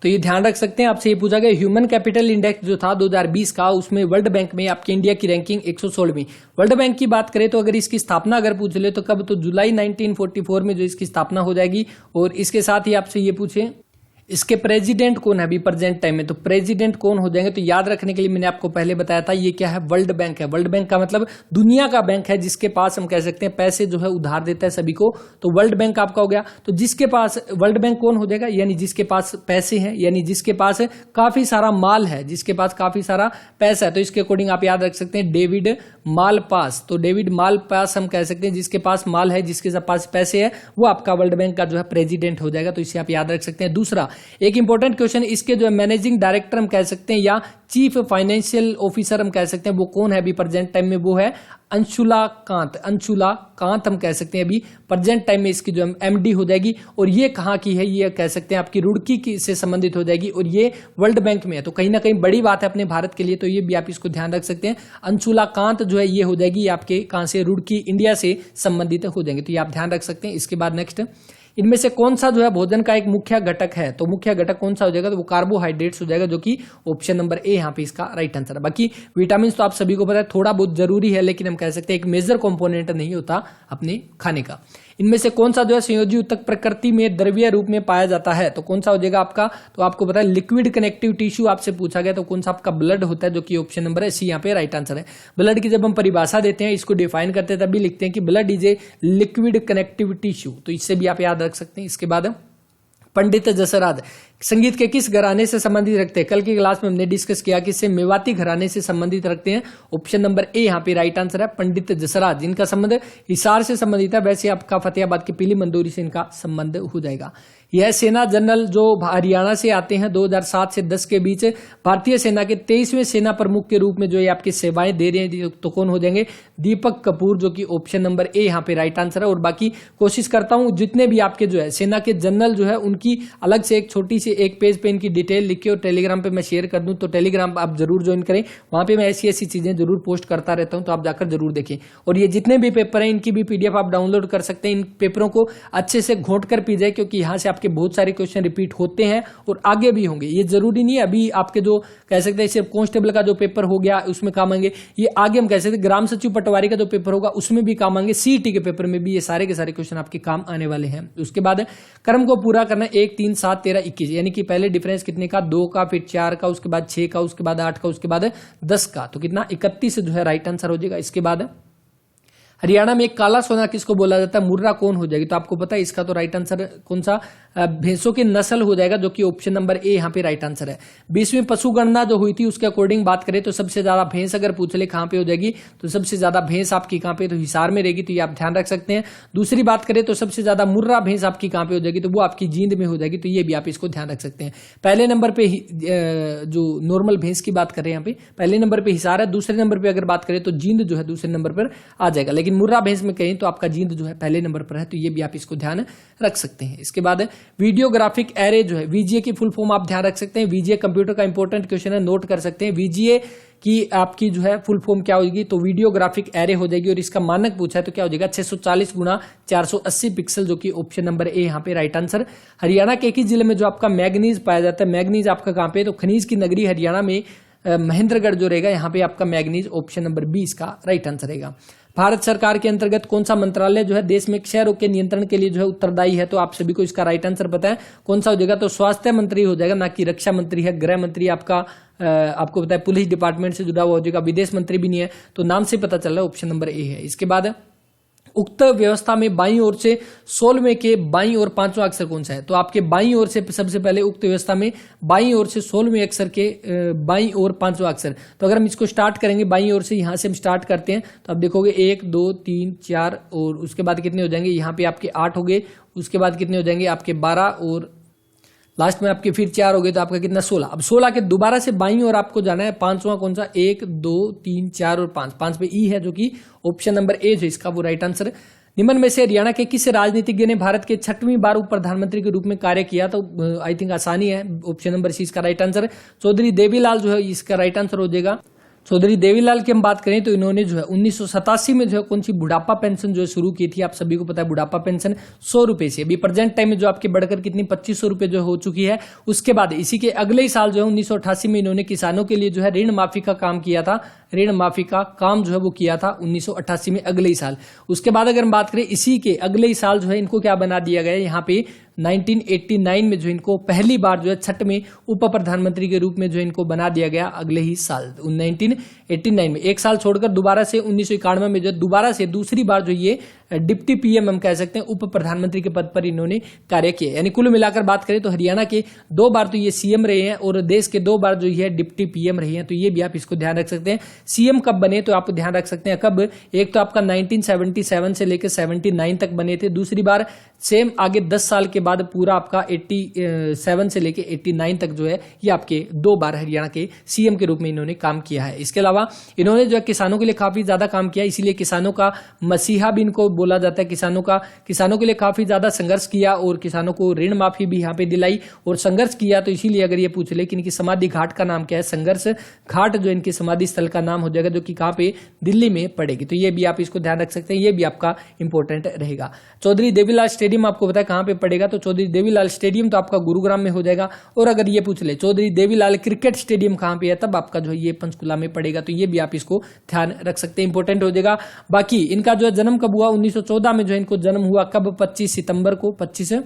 तो ये ध्यान रख सकते हैं, आपसे ये पूछा गया ह्यूमन कैपिटल इंडेक्स जो था 2020 का, उसमें वर्ल्ड बैंक में आपके इंडिया की रैंकिंग 116वीं। वर्ल्ड बैंक की बात करें तो अगर इसकी स्थापना अगर पूछ ले तो कब, तो जुलाई 1944 में जो इसकी स्थापना हो जाएगी। और इसके साथ ही आपसे ये पूछे इसके प्रेसिडेंट कौन है अभी प्रेजेंट टाइम में, तो प्रेसिडेंट कौन हो जाएंगे, तो याद रखने के लिए मैंने आपको पहले बताया था, ये क्या है, वर्ल्ड बैंक है। वर्ल्ड बैंक का मतलब दुनिया का बैंक है, जिसके पास हम कह सकते हैं पैसे जो है उधार देता है सभी को, तो वर्ल्ड बैंक आपका हो गया। तो जिसके पास वर्ल्ड बैंक कौन हो जाएगा, यानी जिसके पास पैसे हैं, यानी जिसके पास काफी सारा माल है, जिसके पास काफी सारा पैसा है। तो इसके अकॉर्डिंग आप याद रख सकते हैं डेविड मालपास। तो डेविड मालपास हम कह सकते हैं जिसके पास माल है, जिसके पास पैसे है, वो आपका वर्ल्ड बैंक का जो है प्रेसिडेंट हो जाएगा। तो इसे आप याद रख सकते हैं। दूसरा एक इंपॉर्टेंट क्वेश्चन, इसके जो है मैनेजिंग डायरेक्टर हम कह सकते हैं या चीफ फाइनेंशियल ऑफिसर हम कह सकते हैं, वो कौन है अभी प्रेजेंट टाइम में, वो है अंशुला कांत। अंशुला कांत हम कह सकते हैं अभी प्रेजेंट टाइम में इसकी जो एमडी हो जाएगी। और ये कहाँ की है, ये कह सकते हैं आपकी रुड़की की से संबंधित हो जाएगी, और ये वर्ल्ड बैंक में है। तो कहीं ना कहीं बड़ी बात है अपने भारत के लिए, तो ये भी आप इसको ध्यान रख सकते हैं। अंशुला कांत जो है ये हो जाएगी आपके कहाँ से, रुड़की इंडिया से संबंधित हो जाएंगे, तो ये आप ध्यान रख सकते हैं। इसके बाद नेक्स्ट, इनमें से कौन सा जो है भोजन का एक मुख्य घटक है, तो मुख्य घटक कौन सा हो जाएगा, तो वो कार्बोहाइड्रेट्स हो जाएगा, जो कि ऑप्शन नंबर ए यहाँ पे इसका राइट आंसर है। बाकी विटामिन तो आप सभी को पता है थोड़ा बहुत जरूरी है, लेकिन हम कह सकते हैं एक मेजर कंपोनेंट नहीं होता अपने खाने का। इनमें से कौन सा जो है संयोजी ऊतक प्रकृति में द्रव्य रूप में पाया जाता है, तो कौन सा हो जाएगा आपका, तो आपको पता है लिक्विड कनेक्टिव टिश्यू आपसे पूछा गया, तो कौन सा आपका ब्लड होता है, जो कि ऑप्शन नंबर सी यहाँ पे राइट आंसर है। ब्लड की जब हम परिभाषा देते हैं, इसको डिफाइन करते हैं, तभी लिखते हैं कि blood is a liquid connective tissue, तो इससे भी आप याद रख सकते हैं। इसके बाद पंडित जसराज संगीत के किस घराने से संबंधित रखते हैं, कल की क्लास में हमने डिस्कस किया कि इससे मेवाती घराने से संबंधित रखते हैं, ऑप्शन नंबर ए यहाँ पे राइट आंसर है पंडित जसराज, जिनका संबंध हिसार से संबंधित है। वैसे आपका फतेहाबाद की पीली मंदोरी से इनका संबंध हो जाएगा। यह सेना जनरल जो हरियाणा से आते हैं 2007 से 10 के बीच भारतीय सेना के 23वें सेना प्रमुख के रूप में जो ये आपकी सेवाएं दे रहे हैं, तो कौन हो जाएंगे, दीपक कपूर, जो कि ऑप्शन नंबर ए यहाँ पे राइट आंसर है। और बाकी कोशिश करता हूं जितने भी आपके जो है सेना के जनरल जो है उनकी अलग से एक छोटी सी एक पेज पे इनकी डिटेल लिख के और टेलीग्राम पे मैं शेयर कर दूं, तो टेलीग्राम आप जरूर ज्वाइन करें, वहां पे मैं ऐसी ऐसी चीजें जरूर पोस्ट करता रहता हूं, तो आप जाकर जरूर देखें। और ये जितने भी पेपर हैं इनकी भी पीडीएफ आप डाउनलोड कर सकते हैं। इन पेपरों को अच्छे से घोंट कर पी जाए, क्योंकि यहाँ से आपके बहुत सारे क्वेश्चन रिपीट होते हैं और आगे भी होंगे। ये जरूरी नहीं है अभी आपके जो कह सकते हैं सिर्फ कांस्टेबल का जो पेपर हो गया उसमें काम आएंगे, ये आगे हम कह सकते हैं ग्राम सचिव पटवारी का जो पेपर होगा उसमें भी काम आएंगे, सीईटी के पेपर में भी ये सारे के सारे क्वेश्चन आपके काम आने वाले हैं। उसके बाद क्रम को पूरा करना 1 3 7 13 21, यानी कि पहले डिफरेंस कितने का, 2 का, फिर 4 का, उसके बाद 6 का, उसके बाद 8 का, उसके बाद 10 का, तो कितना 31 जो है राइट आंसर हो जाएगा। इसके बाद हरियाणा में एक काला सोना किसको बोला जाता है, मुर्रा कौन हो जाएगी, तो आपको पता है इसका तो राइट आंसर कौन सा, भैंसों की नस्ल हो जाएगा, जो कि ऑप्शन नंबर ए यहाँ पे राइट आंसर है। 20वीं पशु गणना जो हुई थी उसके अकॉर्डिंग बात करें तो सबसे ज्यादा भैंस अगर पूछ ले कहां पे हो जाएगी, तो सबसे ज्यादा भैंस आपकी कहां पे, तो हिसार में रहेगी, तो ये आप ध्यान रख सकते हैं। दूसरी बात करें तो सबसे ज्यादा मुर्रा भैंस आपकी कहां पे हो जाएगी, तो वो आपकी जींद में हो जाएगी, तो ये भी आप इसको ध्यान रख सकते हैं। पहले नंबर पे जो नॉर्मल भैंस की बात करें यहाँ पे पहले नंबर पे हिसार है, दूसरे नंबर पे अगर बात करें तो जींद जो है दूसरे नंबर पर आ जाएगा, लेकिन मुर्रा भैंस में कहें तो आपका जींद जो है पहले नंबर पर है, तो ये भी आप इसको ध्यान रख सकते हैं। इसके बाद वीडियोग्राफिक एरे जो है, वीजीए की फुल फॉर्म आप ध्यान रख सकते हैं। वीजीए कंप्यूटर का इंपॉर्टेंट क्वेश्चन है, नोट कर सकते हैं। वीजीए की आपकी जो है फुल फॉर्म क्या होगी, तो वीडियोग्राफिक एरे हो जाएगी, और इसका मानक पूछा है तो क्या हो जाएगा 640 गुणा 480 पिक्सल, जो कि ऑप्शन नंबर ए यहाँ पे राइट आंसर। हरियाणा के एक ही जिले में जो आपका मैग्नीज पाया जाता है, मैग्नीज आपका कहां पे, तो खनिज की नगरी हरियाणा में महेंद्रगढ़ जो रहेगा यहाँ पे आपका मैग्नीज, ऑप्शन नंबर बी इसका राइट आंसर रहेगा। भारत सरकार के अंतर्गत कौन सा मंत्रालय जो है देश में क्षय रोग के नियंत्रण के लिए जो है उत्तरदायी है, तो आप सभी को इसका राइट आंसर पता है कौन सा हो जाएगा, तो स्वास्थ्य मंत्री हो जाएगा, ना कि रक्षा मंत्री है। गृह मंत्री आपका आपको पता है पुलिस डिपार्टमेंट से जुड़ा हुआ हो जाएगा, विदेश मंत्री भी नहीं है, तो नाम से पता चल रहा है ऑप्शन नंबर ए है। इसके बाद उक्त व्यवस्था में बाईं ओर से 16वें के बाईं ओर 5वां अक्षर कौन सा है, तो आपके बाईं ओर से सबसे पहले उक्त व्यवस्था में बाईं ओर से 16वें अक्षर के बाईं ओर 5वां अक्षर, तो अगर हम इसको स्टार्ट करेंगे बाईं ओर से, यहां से हम स्टार्ट करते हैं तो आप देखोगे 1 2 3 4 और उसके बाद कितने हो जाएंगे, यहाँ पे आपके 8 हो गए, उसके बाद कितने हो जाएंगे आपके 12 और लास्ट में आपके फिर 4 हो गए, तो आपका कितना 16। अब 16 के दोबारा से बाईं ओर आपको जाना है, 5वां कौन सा, 1 2 3 4 और 5 पे ई है, जो कि ऑप्शन नंबर ए जो इसका वो राइट आंसर है। निम्न में से हरियाणा के किस राजनीतिज्ञ ने भारत के 6वीं बार उप प्रधानमंत्री के रूप में कार्य किया, तो आई थिंक आसानी है, ऑप्शन नंबर सी इसका राइट आंसर है। चौधरी देवीलाल जो है इसका राइट आंसर हो जाएगा। चौधरी देवीलाल की हम बात करें तो इन्होंने जो है 1987 में जो है कौन सी बुढ़ापा पेंशन जो है शुरू की थी, आप सभी को पता है बुढ़ापा पेंशन 100 रुपए से अभी प्रेजेंट टाइम में जो आपकी बढ़कर कितनी 2500 रुपए जो हो चुकी है। उसके बाद इसी के अगले ही साल जो है 1988 में इन्होंने किसानों के लिए जो है ऋण माफी का काम किया था, ऋण माफी का काम जो है वो किया था 1988 में अगले ही साल। उसके बाद अगर हम बात करें इसी के अगले ही साल जो है इनको क्या बना दिया गया, यहाँ पे 1989 में जो इनको पहली बार जो है छठ में उप प्रधानमंत्री के रूप में जो इनको बना दिया गया अगले ही साल 1989 में। एक साल छोड़कर दोबारा से 1991 में जो दोबारा से दूसरी बार जो ये डिप्टी पीएम हम कह सकते हैं उप प्रधानमंत्री के पद पर इन्होंने कार्य किया। यानी कुल मिलाकर बात करें तो हरियाणा के 2 बार तो ये सीएम रहे हैं और देश के 2 बार जो है डिप्टी पीएम रहे हैं। तो ये भी आप इसको ध्यान रख सकते हैं। सीएम कब बने तो आप ध्यान रख सकते हैं कब, एक तो आपका 1977 से लेकर 79 तक बने थे, दूसरी बार सेम आगे 10 साल के बाद पूरा आपका 87 से लेकर 89 तक जो है ये आपके 2 बार हरियाणा के सीएम के रूप में इन्होंने काम किया है। इसके अलावा इन्होंने जो है किसानों के लिए काफी ज्यादा काम किया, इसीलिए किसानों का मसीहा भी इनको बोला जाता है। किसानों के लिए काफी ज्यादा संघर्ष किया और किसानों को ऋण माफी भी यहाँ पे दिलाई और संघर्ष किया। तो इसीलिए अगर ये पूछ ले कि इनकी समाधि घाट का नाम क्या है, संघर्ष घाट जो इनके समाधि स्थल का नाम हो जाएगा, जो कि कहाँ पे दिल्ली में पड़ेगी। तो ये भी आप इसको ध्यान रख सकते हैं, ये भी आपका इंपॉर्टेंट रहेगा। चौधरी देवीलाल स्टेडियम आपको बताया कहां पे पड़ेगा, तो चौधरी देवीलाल स्टेडियम तो आपका गुरुग्राम में हो जाएगा। और अगर ये पूछ ले चौधरी देवीलाल क्रिकेट स्टेडियम कहां पे है, तब आपका जो है ये पंचकुला में पड़ेगा। तो ये भी आप इसको ध्यान रख सकते हैं, इंपॉर्टेंट हो जाएगा। बाकी इनका जो है जन्म कब हुआ, 1914 में जो इनको जन्म हुआ, कब, 25 सितंबर को, 25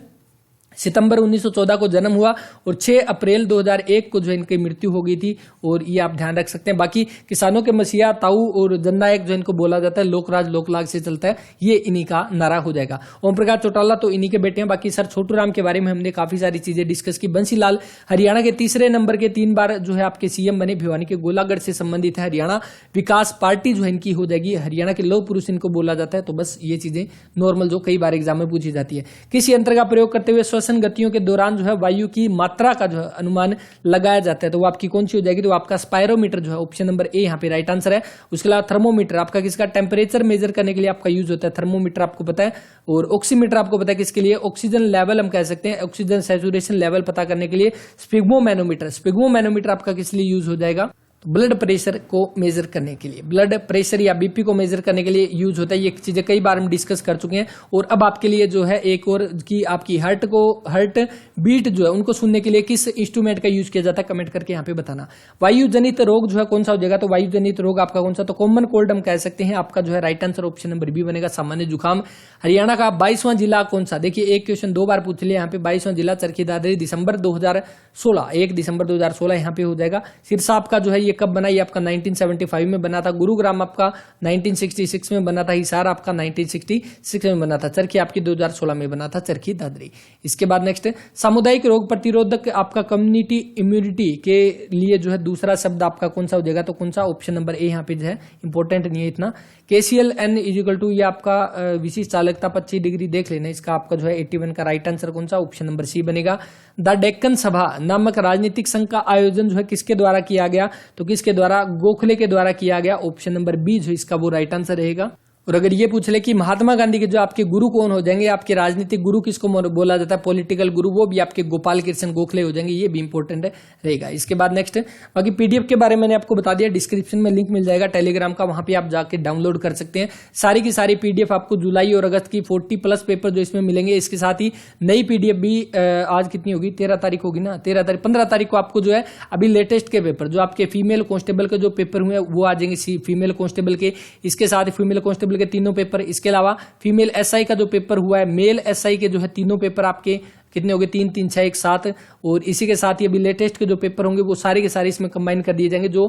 सितंबर 1914 को जन्म हुआ और 6 अप्रैल 2001 को जो इनकी मृत्यु हो गई थी। और ये आप ध्यान रख सकते हैं। बाकी किसानों के मसीहा, ताऊ और जननायक जो इनको बोला जाता है, लोकराज लोकलाग से चलता है, ये इन्हीं का नारा हो जाएगा। ओम प्रकाश चौटाला तो इन्हीं के बेटे हैं। बाकी सर छोटू राम के बारे में हमने काफी सारी चीजें डिस्कस की। बंसीलाल हरियाणा के तीसरे नंबर के 3 बार जो है आपके सीएम बने, भिवानी के गोलागढ़ से संबंधित है। हरियाणा विकास पार्टी जो है इनकी हो जाएगी, हरियाणा के लौह पुरुष इनको बोला जाता है। तो बस ये चीजें नॉर्मल जो कई बार एग्जाम में पूछी जाती है। किस यंत्र का प्रयोग करते हुए श्वसन गतियों के दौरान जो है वायु की मात्रा का जो है अनुमान लगाया जाता है, तो वो आपकी कौन सी हो जाएगी, तो आपका स्पायरोमीटर जो है ऑप्शन नंबर ए यहाँ पे राइट आंसर है। उसके अलावा थर्मोमीटर आपका किसका, टेम्परेचर मेजर करने के लिए आपका यूज होता है थर्मोमीटर, आपको पता है। और ऑक्सीमीटर आपको पता है किसके लिए, ऑक्सीजन लेवल हम कह सकते हैं, ऑक्सीजन सैचुरेशन लेवल पता करने के लिए। स्पिग्मोमैनोमीटर आपका किस लिए यूज हो जाएगा, ब्लड प्रेशर को मेजर करने के लिए, ब्लड प्रेशर या बीपी को मेजर करने के लिए यूज होता है। ये चीजें कई बार हम डिस्कस कर चुके हैं। और अब आपके लिए जो है एक और की आपकी हार्ट बीट जो है उनको सुनने के लिए किस इंस्ट्रूमेंट का यूज किया जाता है, कमेंट करके यहाँ पे बताना। वायु जनित रोग जो है कौन सा हो जाएगा, तो वायु जनित रोग आपका कौन सा, तो कॉमन कोल्ड हम कह सकते हैं। आपका जो है right answer option number B बनेगा, सामान्य जुकाम। हरियाणा का 22वां जिला कौन सा, देखिए एक क्वेश्चन 2 बार पूछ लिया यहाँ पे। 22वां जिला चरखी दादरी, दिसंबर 2016, 1 दिसंबर 2016 यहाँ पे हो जाएगा। सिरसा आपका जो है ये कब बना, ये आपका 1975 में बना था। गुरुग्राम आपका 1966 में बना था। हिसार आपका 1966 में बना था। चरखी आपकी 2016 में बना था, चरखी दादरी। इसके बाद नेक्स्ट सामुदायिक रोग प्रतिरोधक आपका कम्युनिटी इम्यूनिटी के लिए जो है दूसरा शब्द आपका कौन सा हो जाएगा, तो कौन सा, ऑप्शन नंबर ए यहाँ पे जो है इंपॉर्टेंट नहीं है इतना। KCLN इक्वल टू ये आपका विशिष्ट चालकता 25 डिग्री देख लेना, इसका आपका जो है 81 का राइट आंसर कौन सा, ऑप्शन नंबर सी बनेगा। द डेक्कन सभा नामक राजनीतिक संघ का आयोजन जो है किसके द्वारा किया गया, तो किसके द्वारा, गोखले के द्वारा किया गया। ऑप्शन नंबर बी जो इसका वो राइट आंसर रहेगा। और अगर ये पूछ ले कि महात्मा गांधी के जो आपके गुरु कौन हो जाएंगे, आपके राजनीतिक गुरु किसको बोला जाता है, पॉलिटिकल गुरु, वो भी आपके गोपाल कृष्ण गोखले हो जाएंगे। ये भी इंपॉर्टेंट रहेगा। इसके बाद नेक्स्ट बाकी पीडीएफ के बारे में मैंने आपको बता दिया, डिस्क्रिप्शन में लिंक मिल जाएगा टेलीग्राम का, वहां पे आप जाके डाउनलोड कर सकते हैं। सारी की सारी पीडीएफ आपको जुलाई और अगस्त की 40+ पेपर जो इसमें मिलेंगे। इसके साथ ही नई पीडीएफ भी आज कितनी होगी, 13 तारीख होगी ना, 15 तारीख को आपको जो है अभी लेटेस्ट के पेपर जो आपके फीमेल कांस्टेबल के जो पेपर हुए वो आ जाएंगे, फीमेल कांस्टेबल के। इसके साथ ही फीमेल कांस्टेबल के 3 पेपर, इसके अलावा फीमेल एसआई का जो पेपर हुआ है, मेल एसआई के जो है 3 पेपर आपके कितने हो गए, 3 3 6 1 7। और इसी के साथ ही अभी लेटेस्ट के जो पेपर होंगे वो सारे के सारे इसमें कंबाइन कर दिए जाएंगे। जो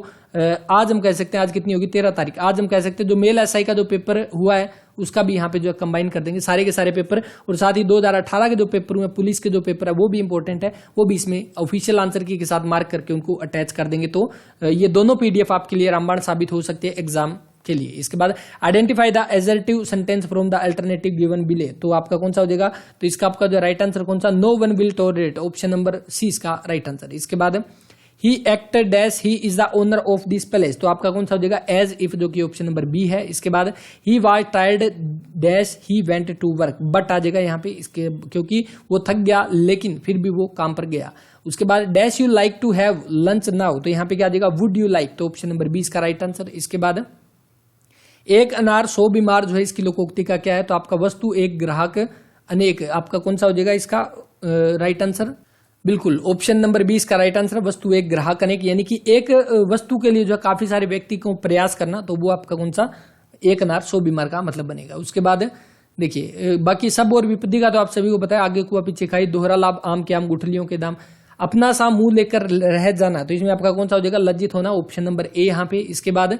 आज हम कह सकते हैं, आज कितनी होगी 13 तारीख, आज हम कह सकते हैं जो मेल एसआई का जो पेपर हुआ है उसका भी यहाँ पे जो है कंबाइन कर देंगे सारे के सारे पेपर। और साथ ही 2018 के जो पेपर हुए पुलिस के जो पेपर है वो भी इंपॉर्टेंट है, वो भी इसमें ऑफिशियल आंसर की के साथ मार्क करके उनको अटैच कर देंगे। तो ये दोनों पीडीएफ आपके लिए रामबाण साबित हो सकती है एग्जाम के लिए। इसके बाद identify the assertive sentence from the alternative given बिले, तो आपका कौन सा हो जाएगा, तो इसका आपका जो राइट आंसर कौन सा, no one will tolerate, option number C इसका राइट आंसर। इसके बाद he acted dash he is the owner of this palace, तो आपका कौन सा हो जाएगा, एज इफ, जो कि ऑप्शन नंबर बी है। इसके बाद he was tired dash he went to work, but आ जाएगा यहाँ पे इसके, क्योंकि वो थक गया लेकिन फिर भी वो काम पर गया। उसके बाद dash you like to have lunch now, तो यहाँ पे क्या आ जाएगा, वुड यू लाइक, तो ऑप्शन नंबर बी इसका राइट आंसर। इसके बाद एक अनार 100 बीमार जो है इसकी लोकोक्ति का क्या है, तो आपका वस्तु एक ग्राहक अनेक, आपका कौन सा हो जाएगा इसका राइट आंसर, बिल्कुल ऑप्शन नंबर 20 का राइट आंसर, वस्तु एक ग्राहक अनेक, यानी कि एक वस्तु के लिए जो काफी सारे व्यक्ति को प्रयास करना, तो वो आपका कौन सा, एक अनार 100 बीमार का मतलब बनेगा। उसके बाद देखिए बाकी सब और विपत्ति का तो आप सभी को पता है, आगे कुआ पीछे खाई, दोहरा लाभ आम के आम गुठलियों के दाम, अपना सा मुंह लेकर रह जाना, तो इसमें आपका कौन सा हो जाएगा, लज्जित होना, ऑप्शन नंबर ए यहाँ पे। इसके बाद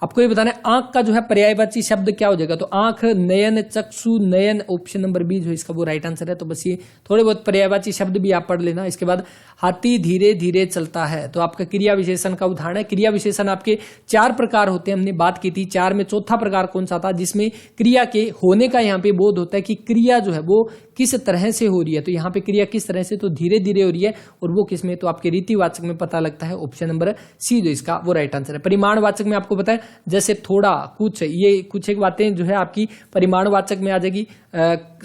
आपको ये बताना है आंख का जो है पर्यायवाची शब्द क्या हो जाएगा, तो आंख, नयन, चक्षु, नयन, ऑप्शन नंबर बी जो इसका वो राइट आंसर है। तो बस ये थोड़े बहुत पर्यायवाची शब्द भी आप पढ़ लेना। इसके बाद हाथी धीरे धीरे चलता है, तो आपका क्रिया विशेषण का उदाहरण है। क्रिया विशेषण आपके 4 प्रकार होते हैं, हमने बात की थी 4 में चौथा प्रकार कौन सा था, जिसमें क्रिया के होने का यहाँ पे बोध होता है कि क्रिया जो है वो किस तरह से हो रही है, तो यहाँ पे क्रिया किस तरह से, तो धीरे धीरे हो रही है, और वो किसमें, तो आपके रीतिवाचक में पता लगता है, ऑप्शन नंबर सी जो इसका वो राइट आंसर है। परिमाणवाचक में आपको पता है जैसे थोड़ा, कुछ, ये कुछ एक बातें जो है आपकी परिमाणवाचक में आ जाएगी।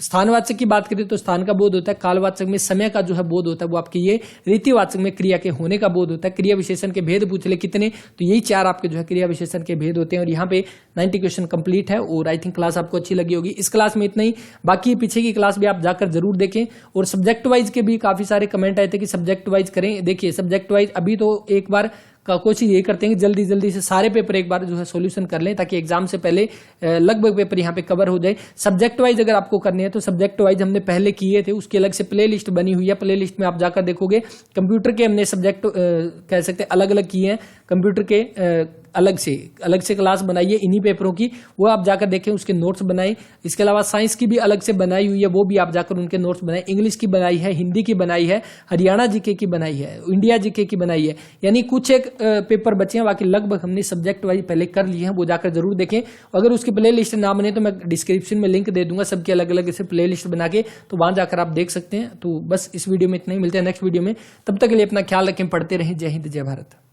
स्थानवाचक की बात करें तो स्थान का बोध होता है, कालवाचक में समय का जो है बोध होता है, वो आपके ये रीतिवाचक में क्रिया के होने का बोध होता है। क्रिया विशेषण के भेद पूछ ले कितने, तो यही 4 आपके जो है क्रिया विशेषण के भेद होते हैं। और यहाँ पे 90 क्वेश्चन कंप्लीट है, और आई थिंक क्लास आपको अच्छी लगी होगी। इस क्लास में इतना ही, बाकी पीछे की क्लास भी आप जाकर जरूर देखें। और सब्जेक्ट वाइज के भी काफी सारे कमेंट आए थे कि सब्जेक्ट वाइज करें। देखिए सब्जेक्ट वाइज अभी तो एक बार का कोशिश ये करते हैं कि जल्दी जल्दी से सारे पेपर एक बार जो है सॉल्यूशन कर लें, ताकि एग्जाम से पहले लगभग पेपर यहाँ पे कवर हो जाए। सब्जेक्ट वाइज अगर आपको करनी है तो सब्जेक्ट वाइज हमने पहले किए थे, उसकी अलग से प्ले लिस्ट बनी हुई है। प्ले लिस्ट में आप जाकर देखोगे कंप्यूटर के हमने सब्जेक्ट कह सकते हैं अलग अलग किए हैं, कंप्यूटर के अलग से क्लास बनाई है इन्हीं पेपरों की, वो आप जाकर देखें, उसके नोट्स बनाए। इसके अलावा साइंस की भी अलग से बनाई हुई है, वो भी आप जाकर उनके नोट्स बनाए। इंग्लिश की बनाई है, हिंदी की बनाई है, हरियाणा जीके की बनाई है, इंडिया जीके की बनाई है, यानी कुछ एक पेपर बचे हैं, बाकी लगभग हमने सब्जेक्ट वाइज पहले कर लिए हैं, वो जाकर जरूर देखें। अगर उसकी प्ले लिस्ट ना बने तो मैं डिस्क्रिप्शन में लिंक दे दूंगा सबकी अलग अलग से प्ले लिस्ट बना के, तो वहां जाकर आप देख सकते हैं। तो बस इस वीडियो में इतना ही, मिलते हैं नेक्स्ट वीडियो में, तब तक के लिए अपना ख्याल रखें, पढ़ते रहें। जय हिंद जय भारत।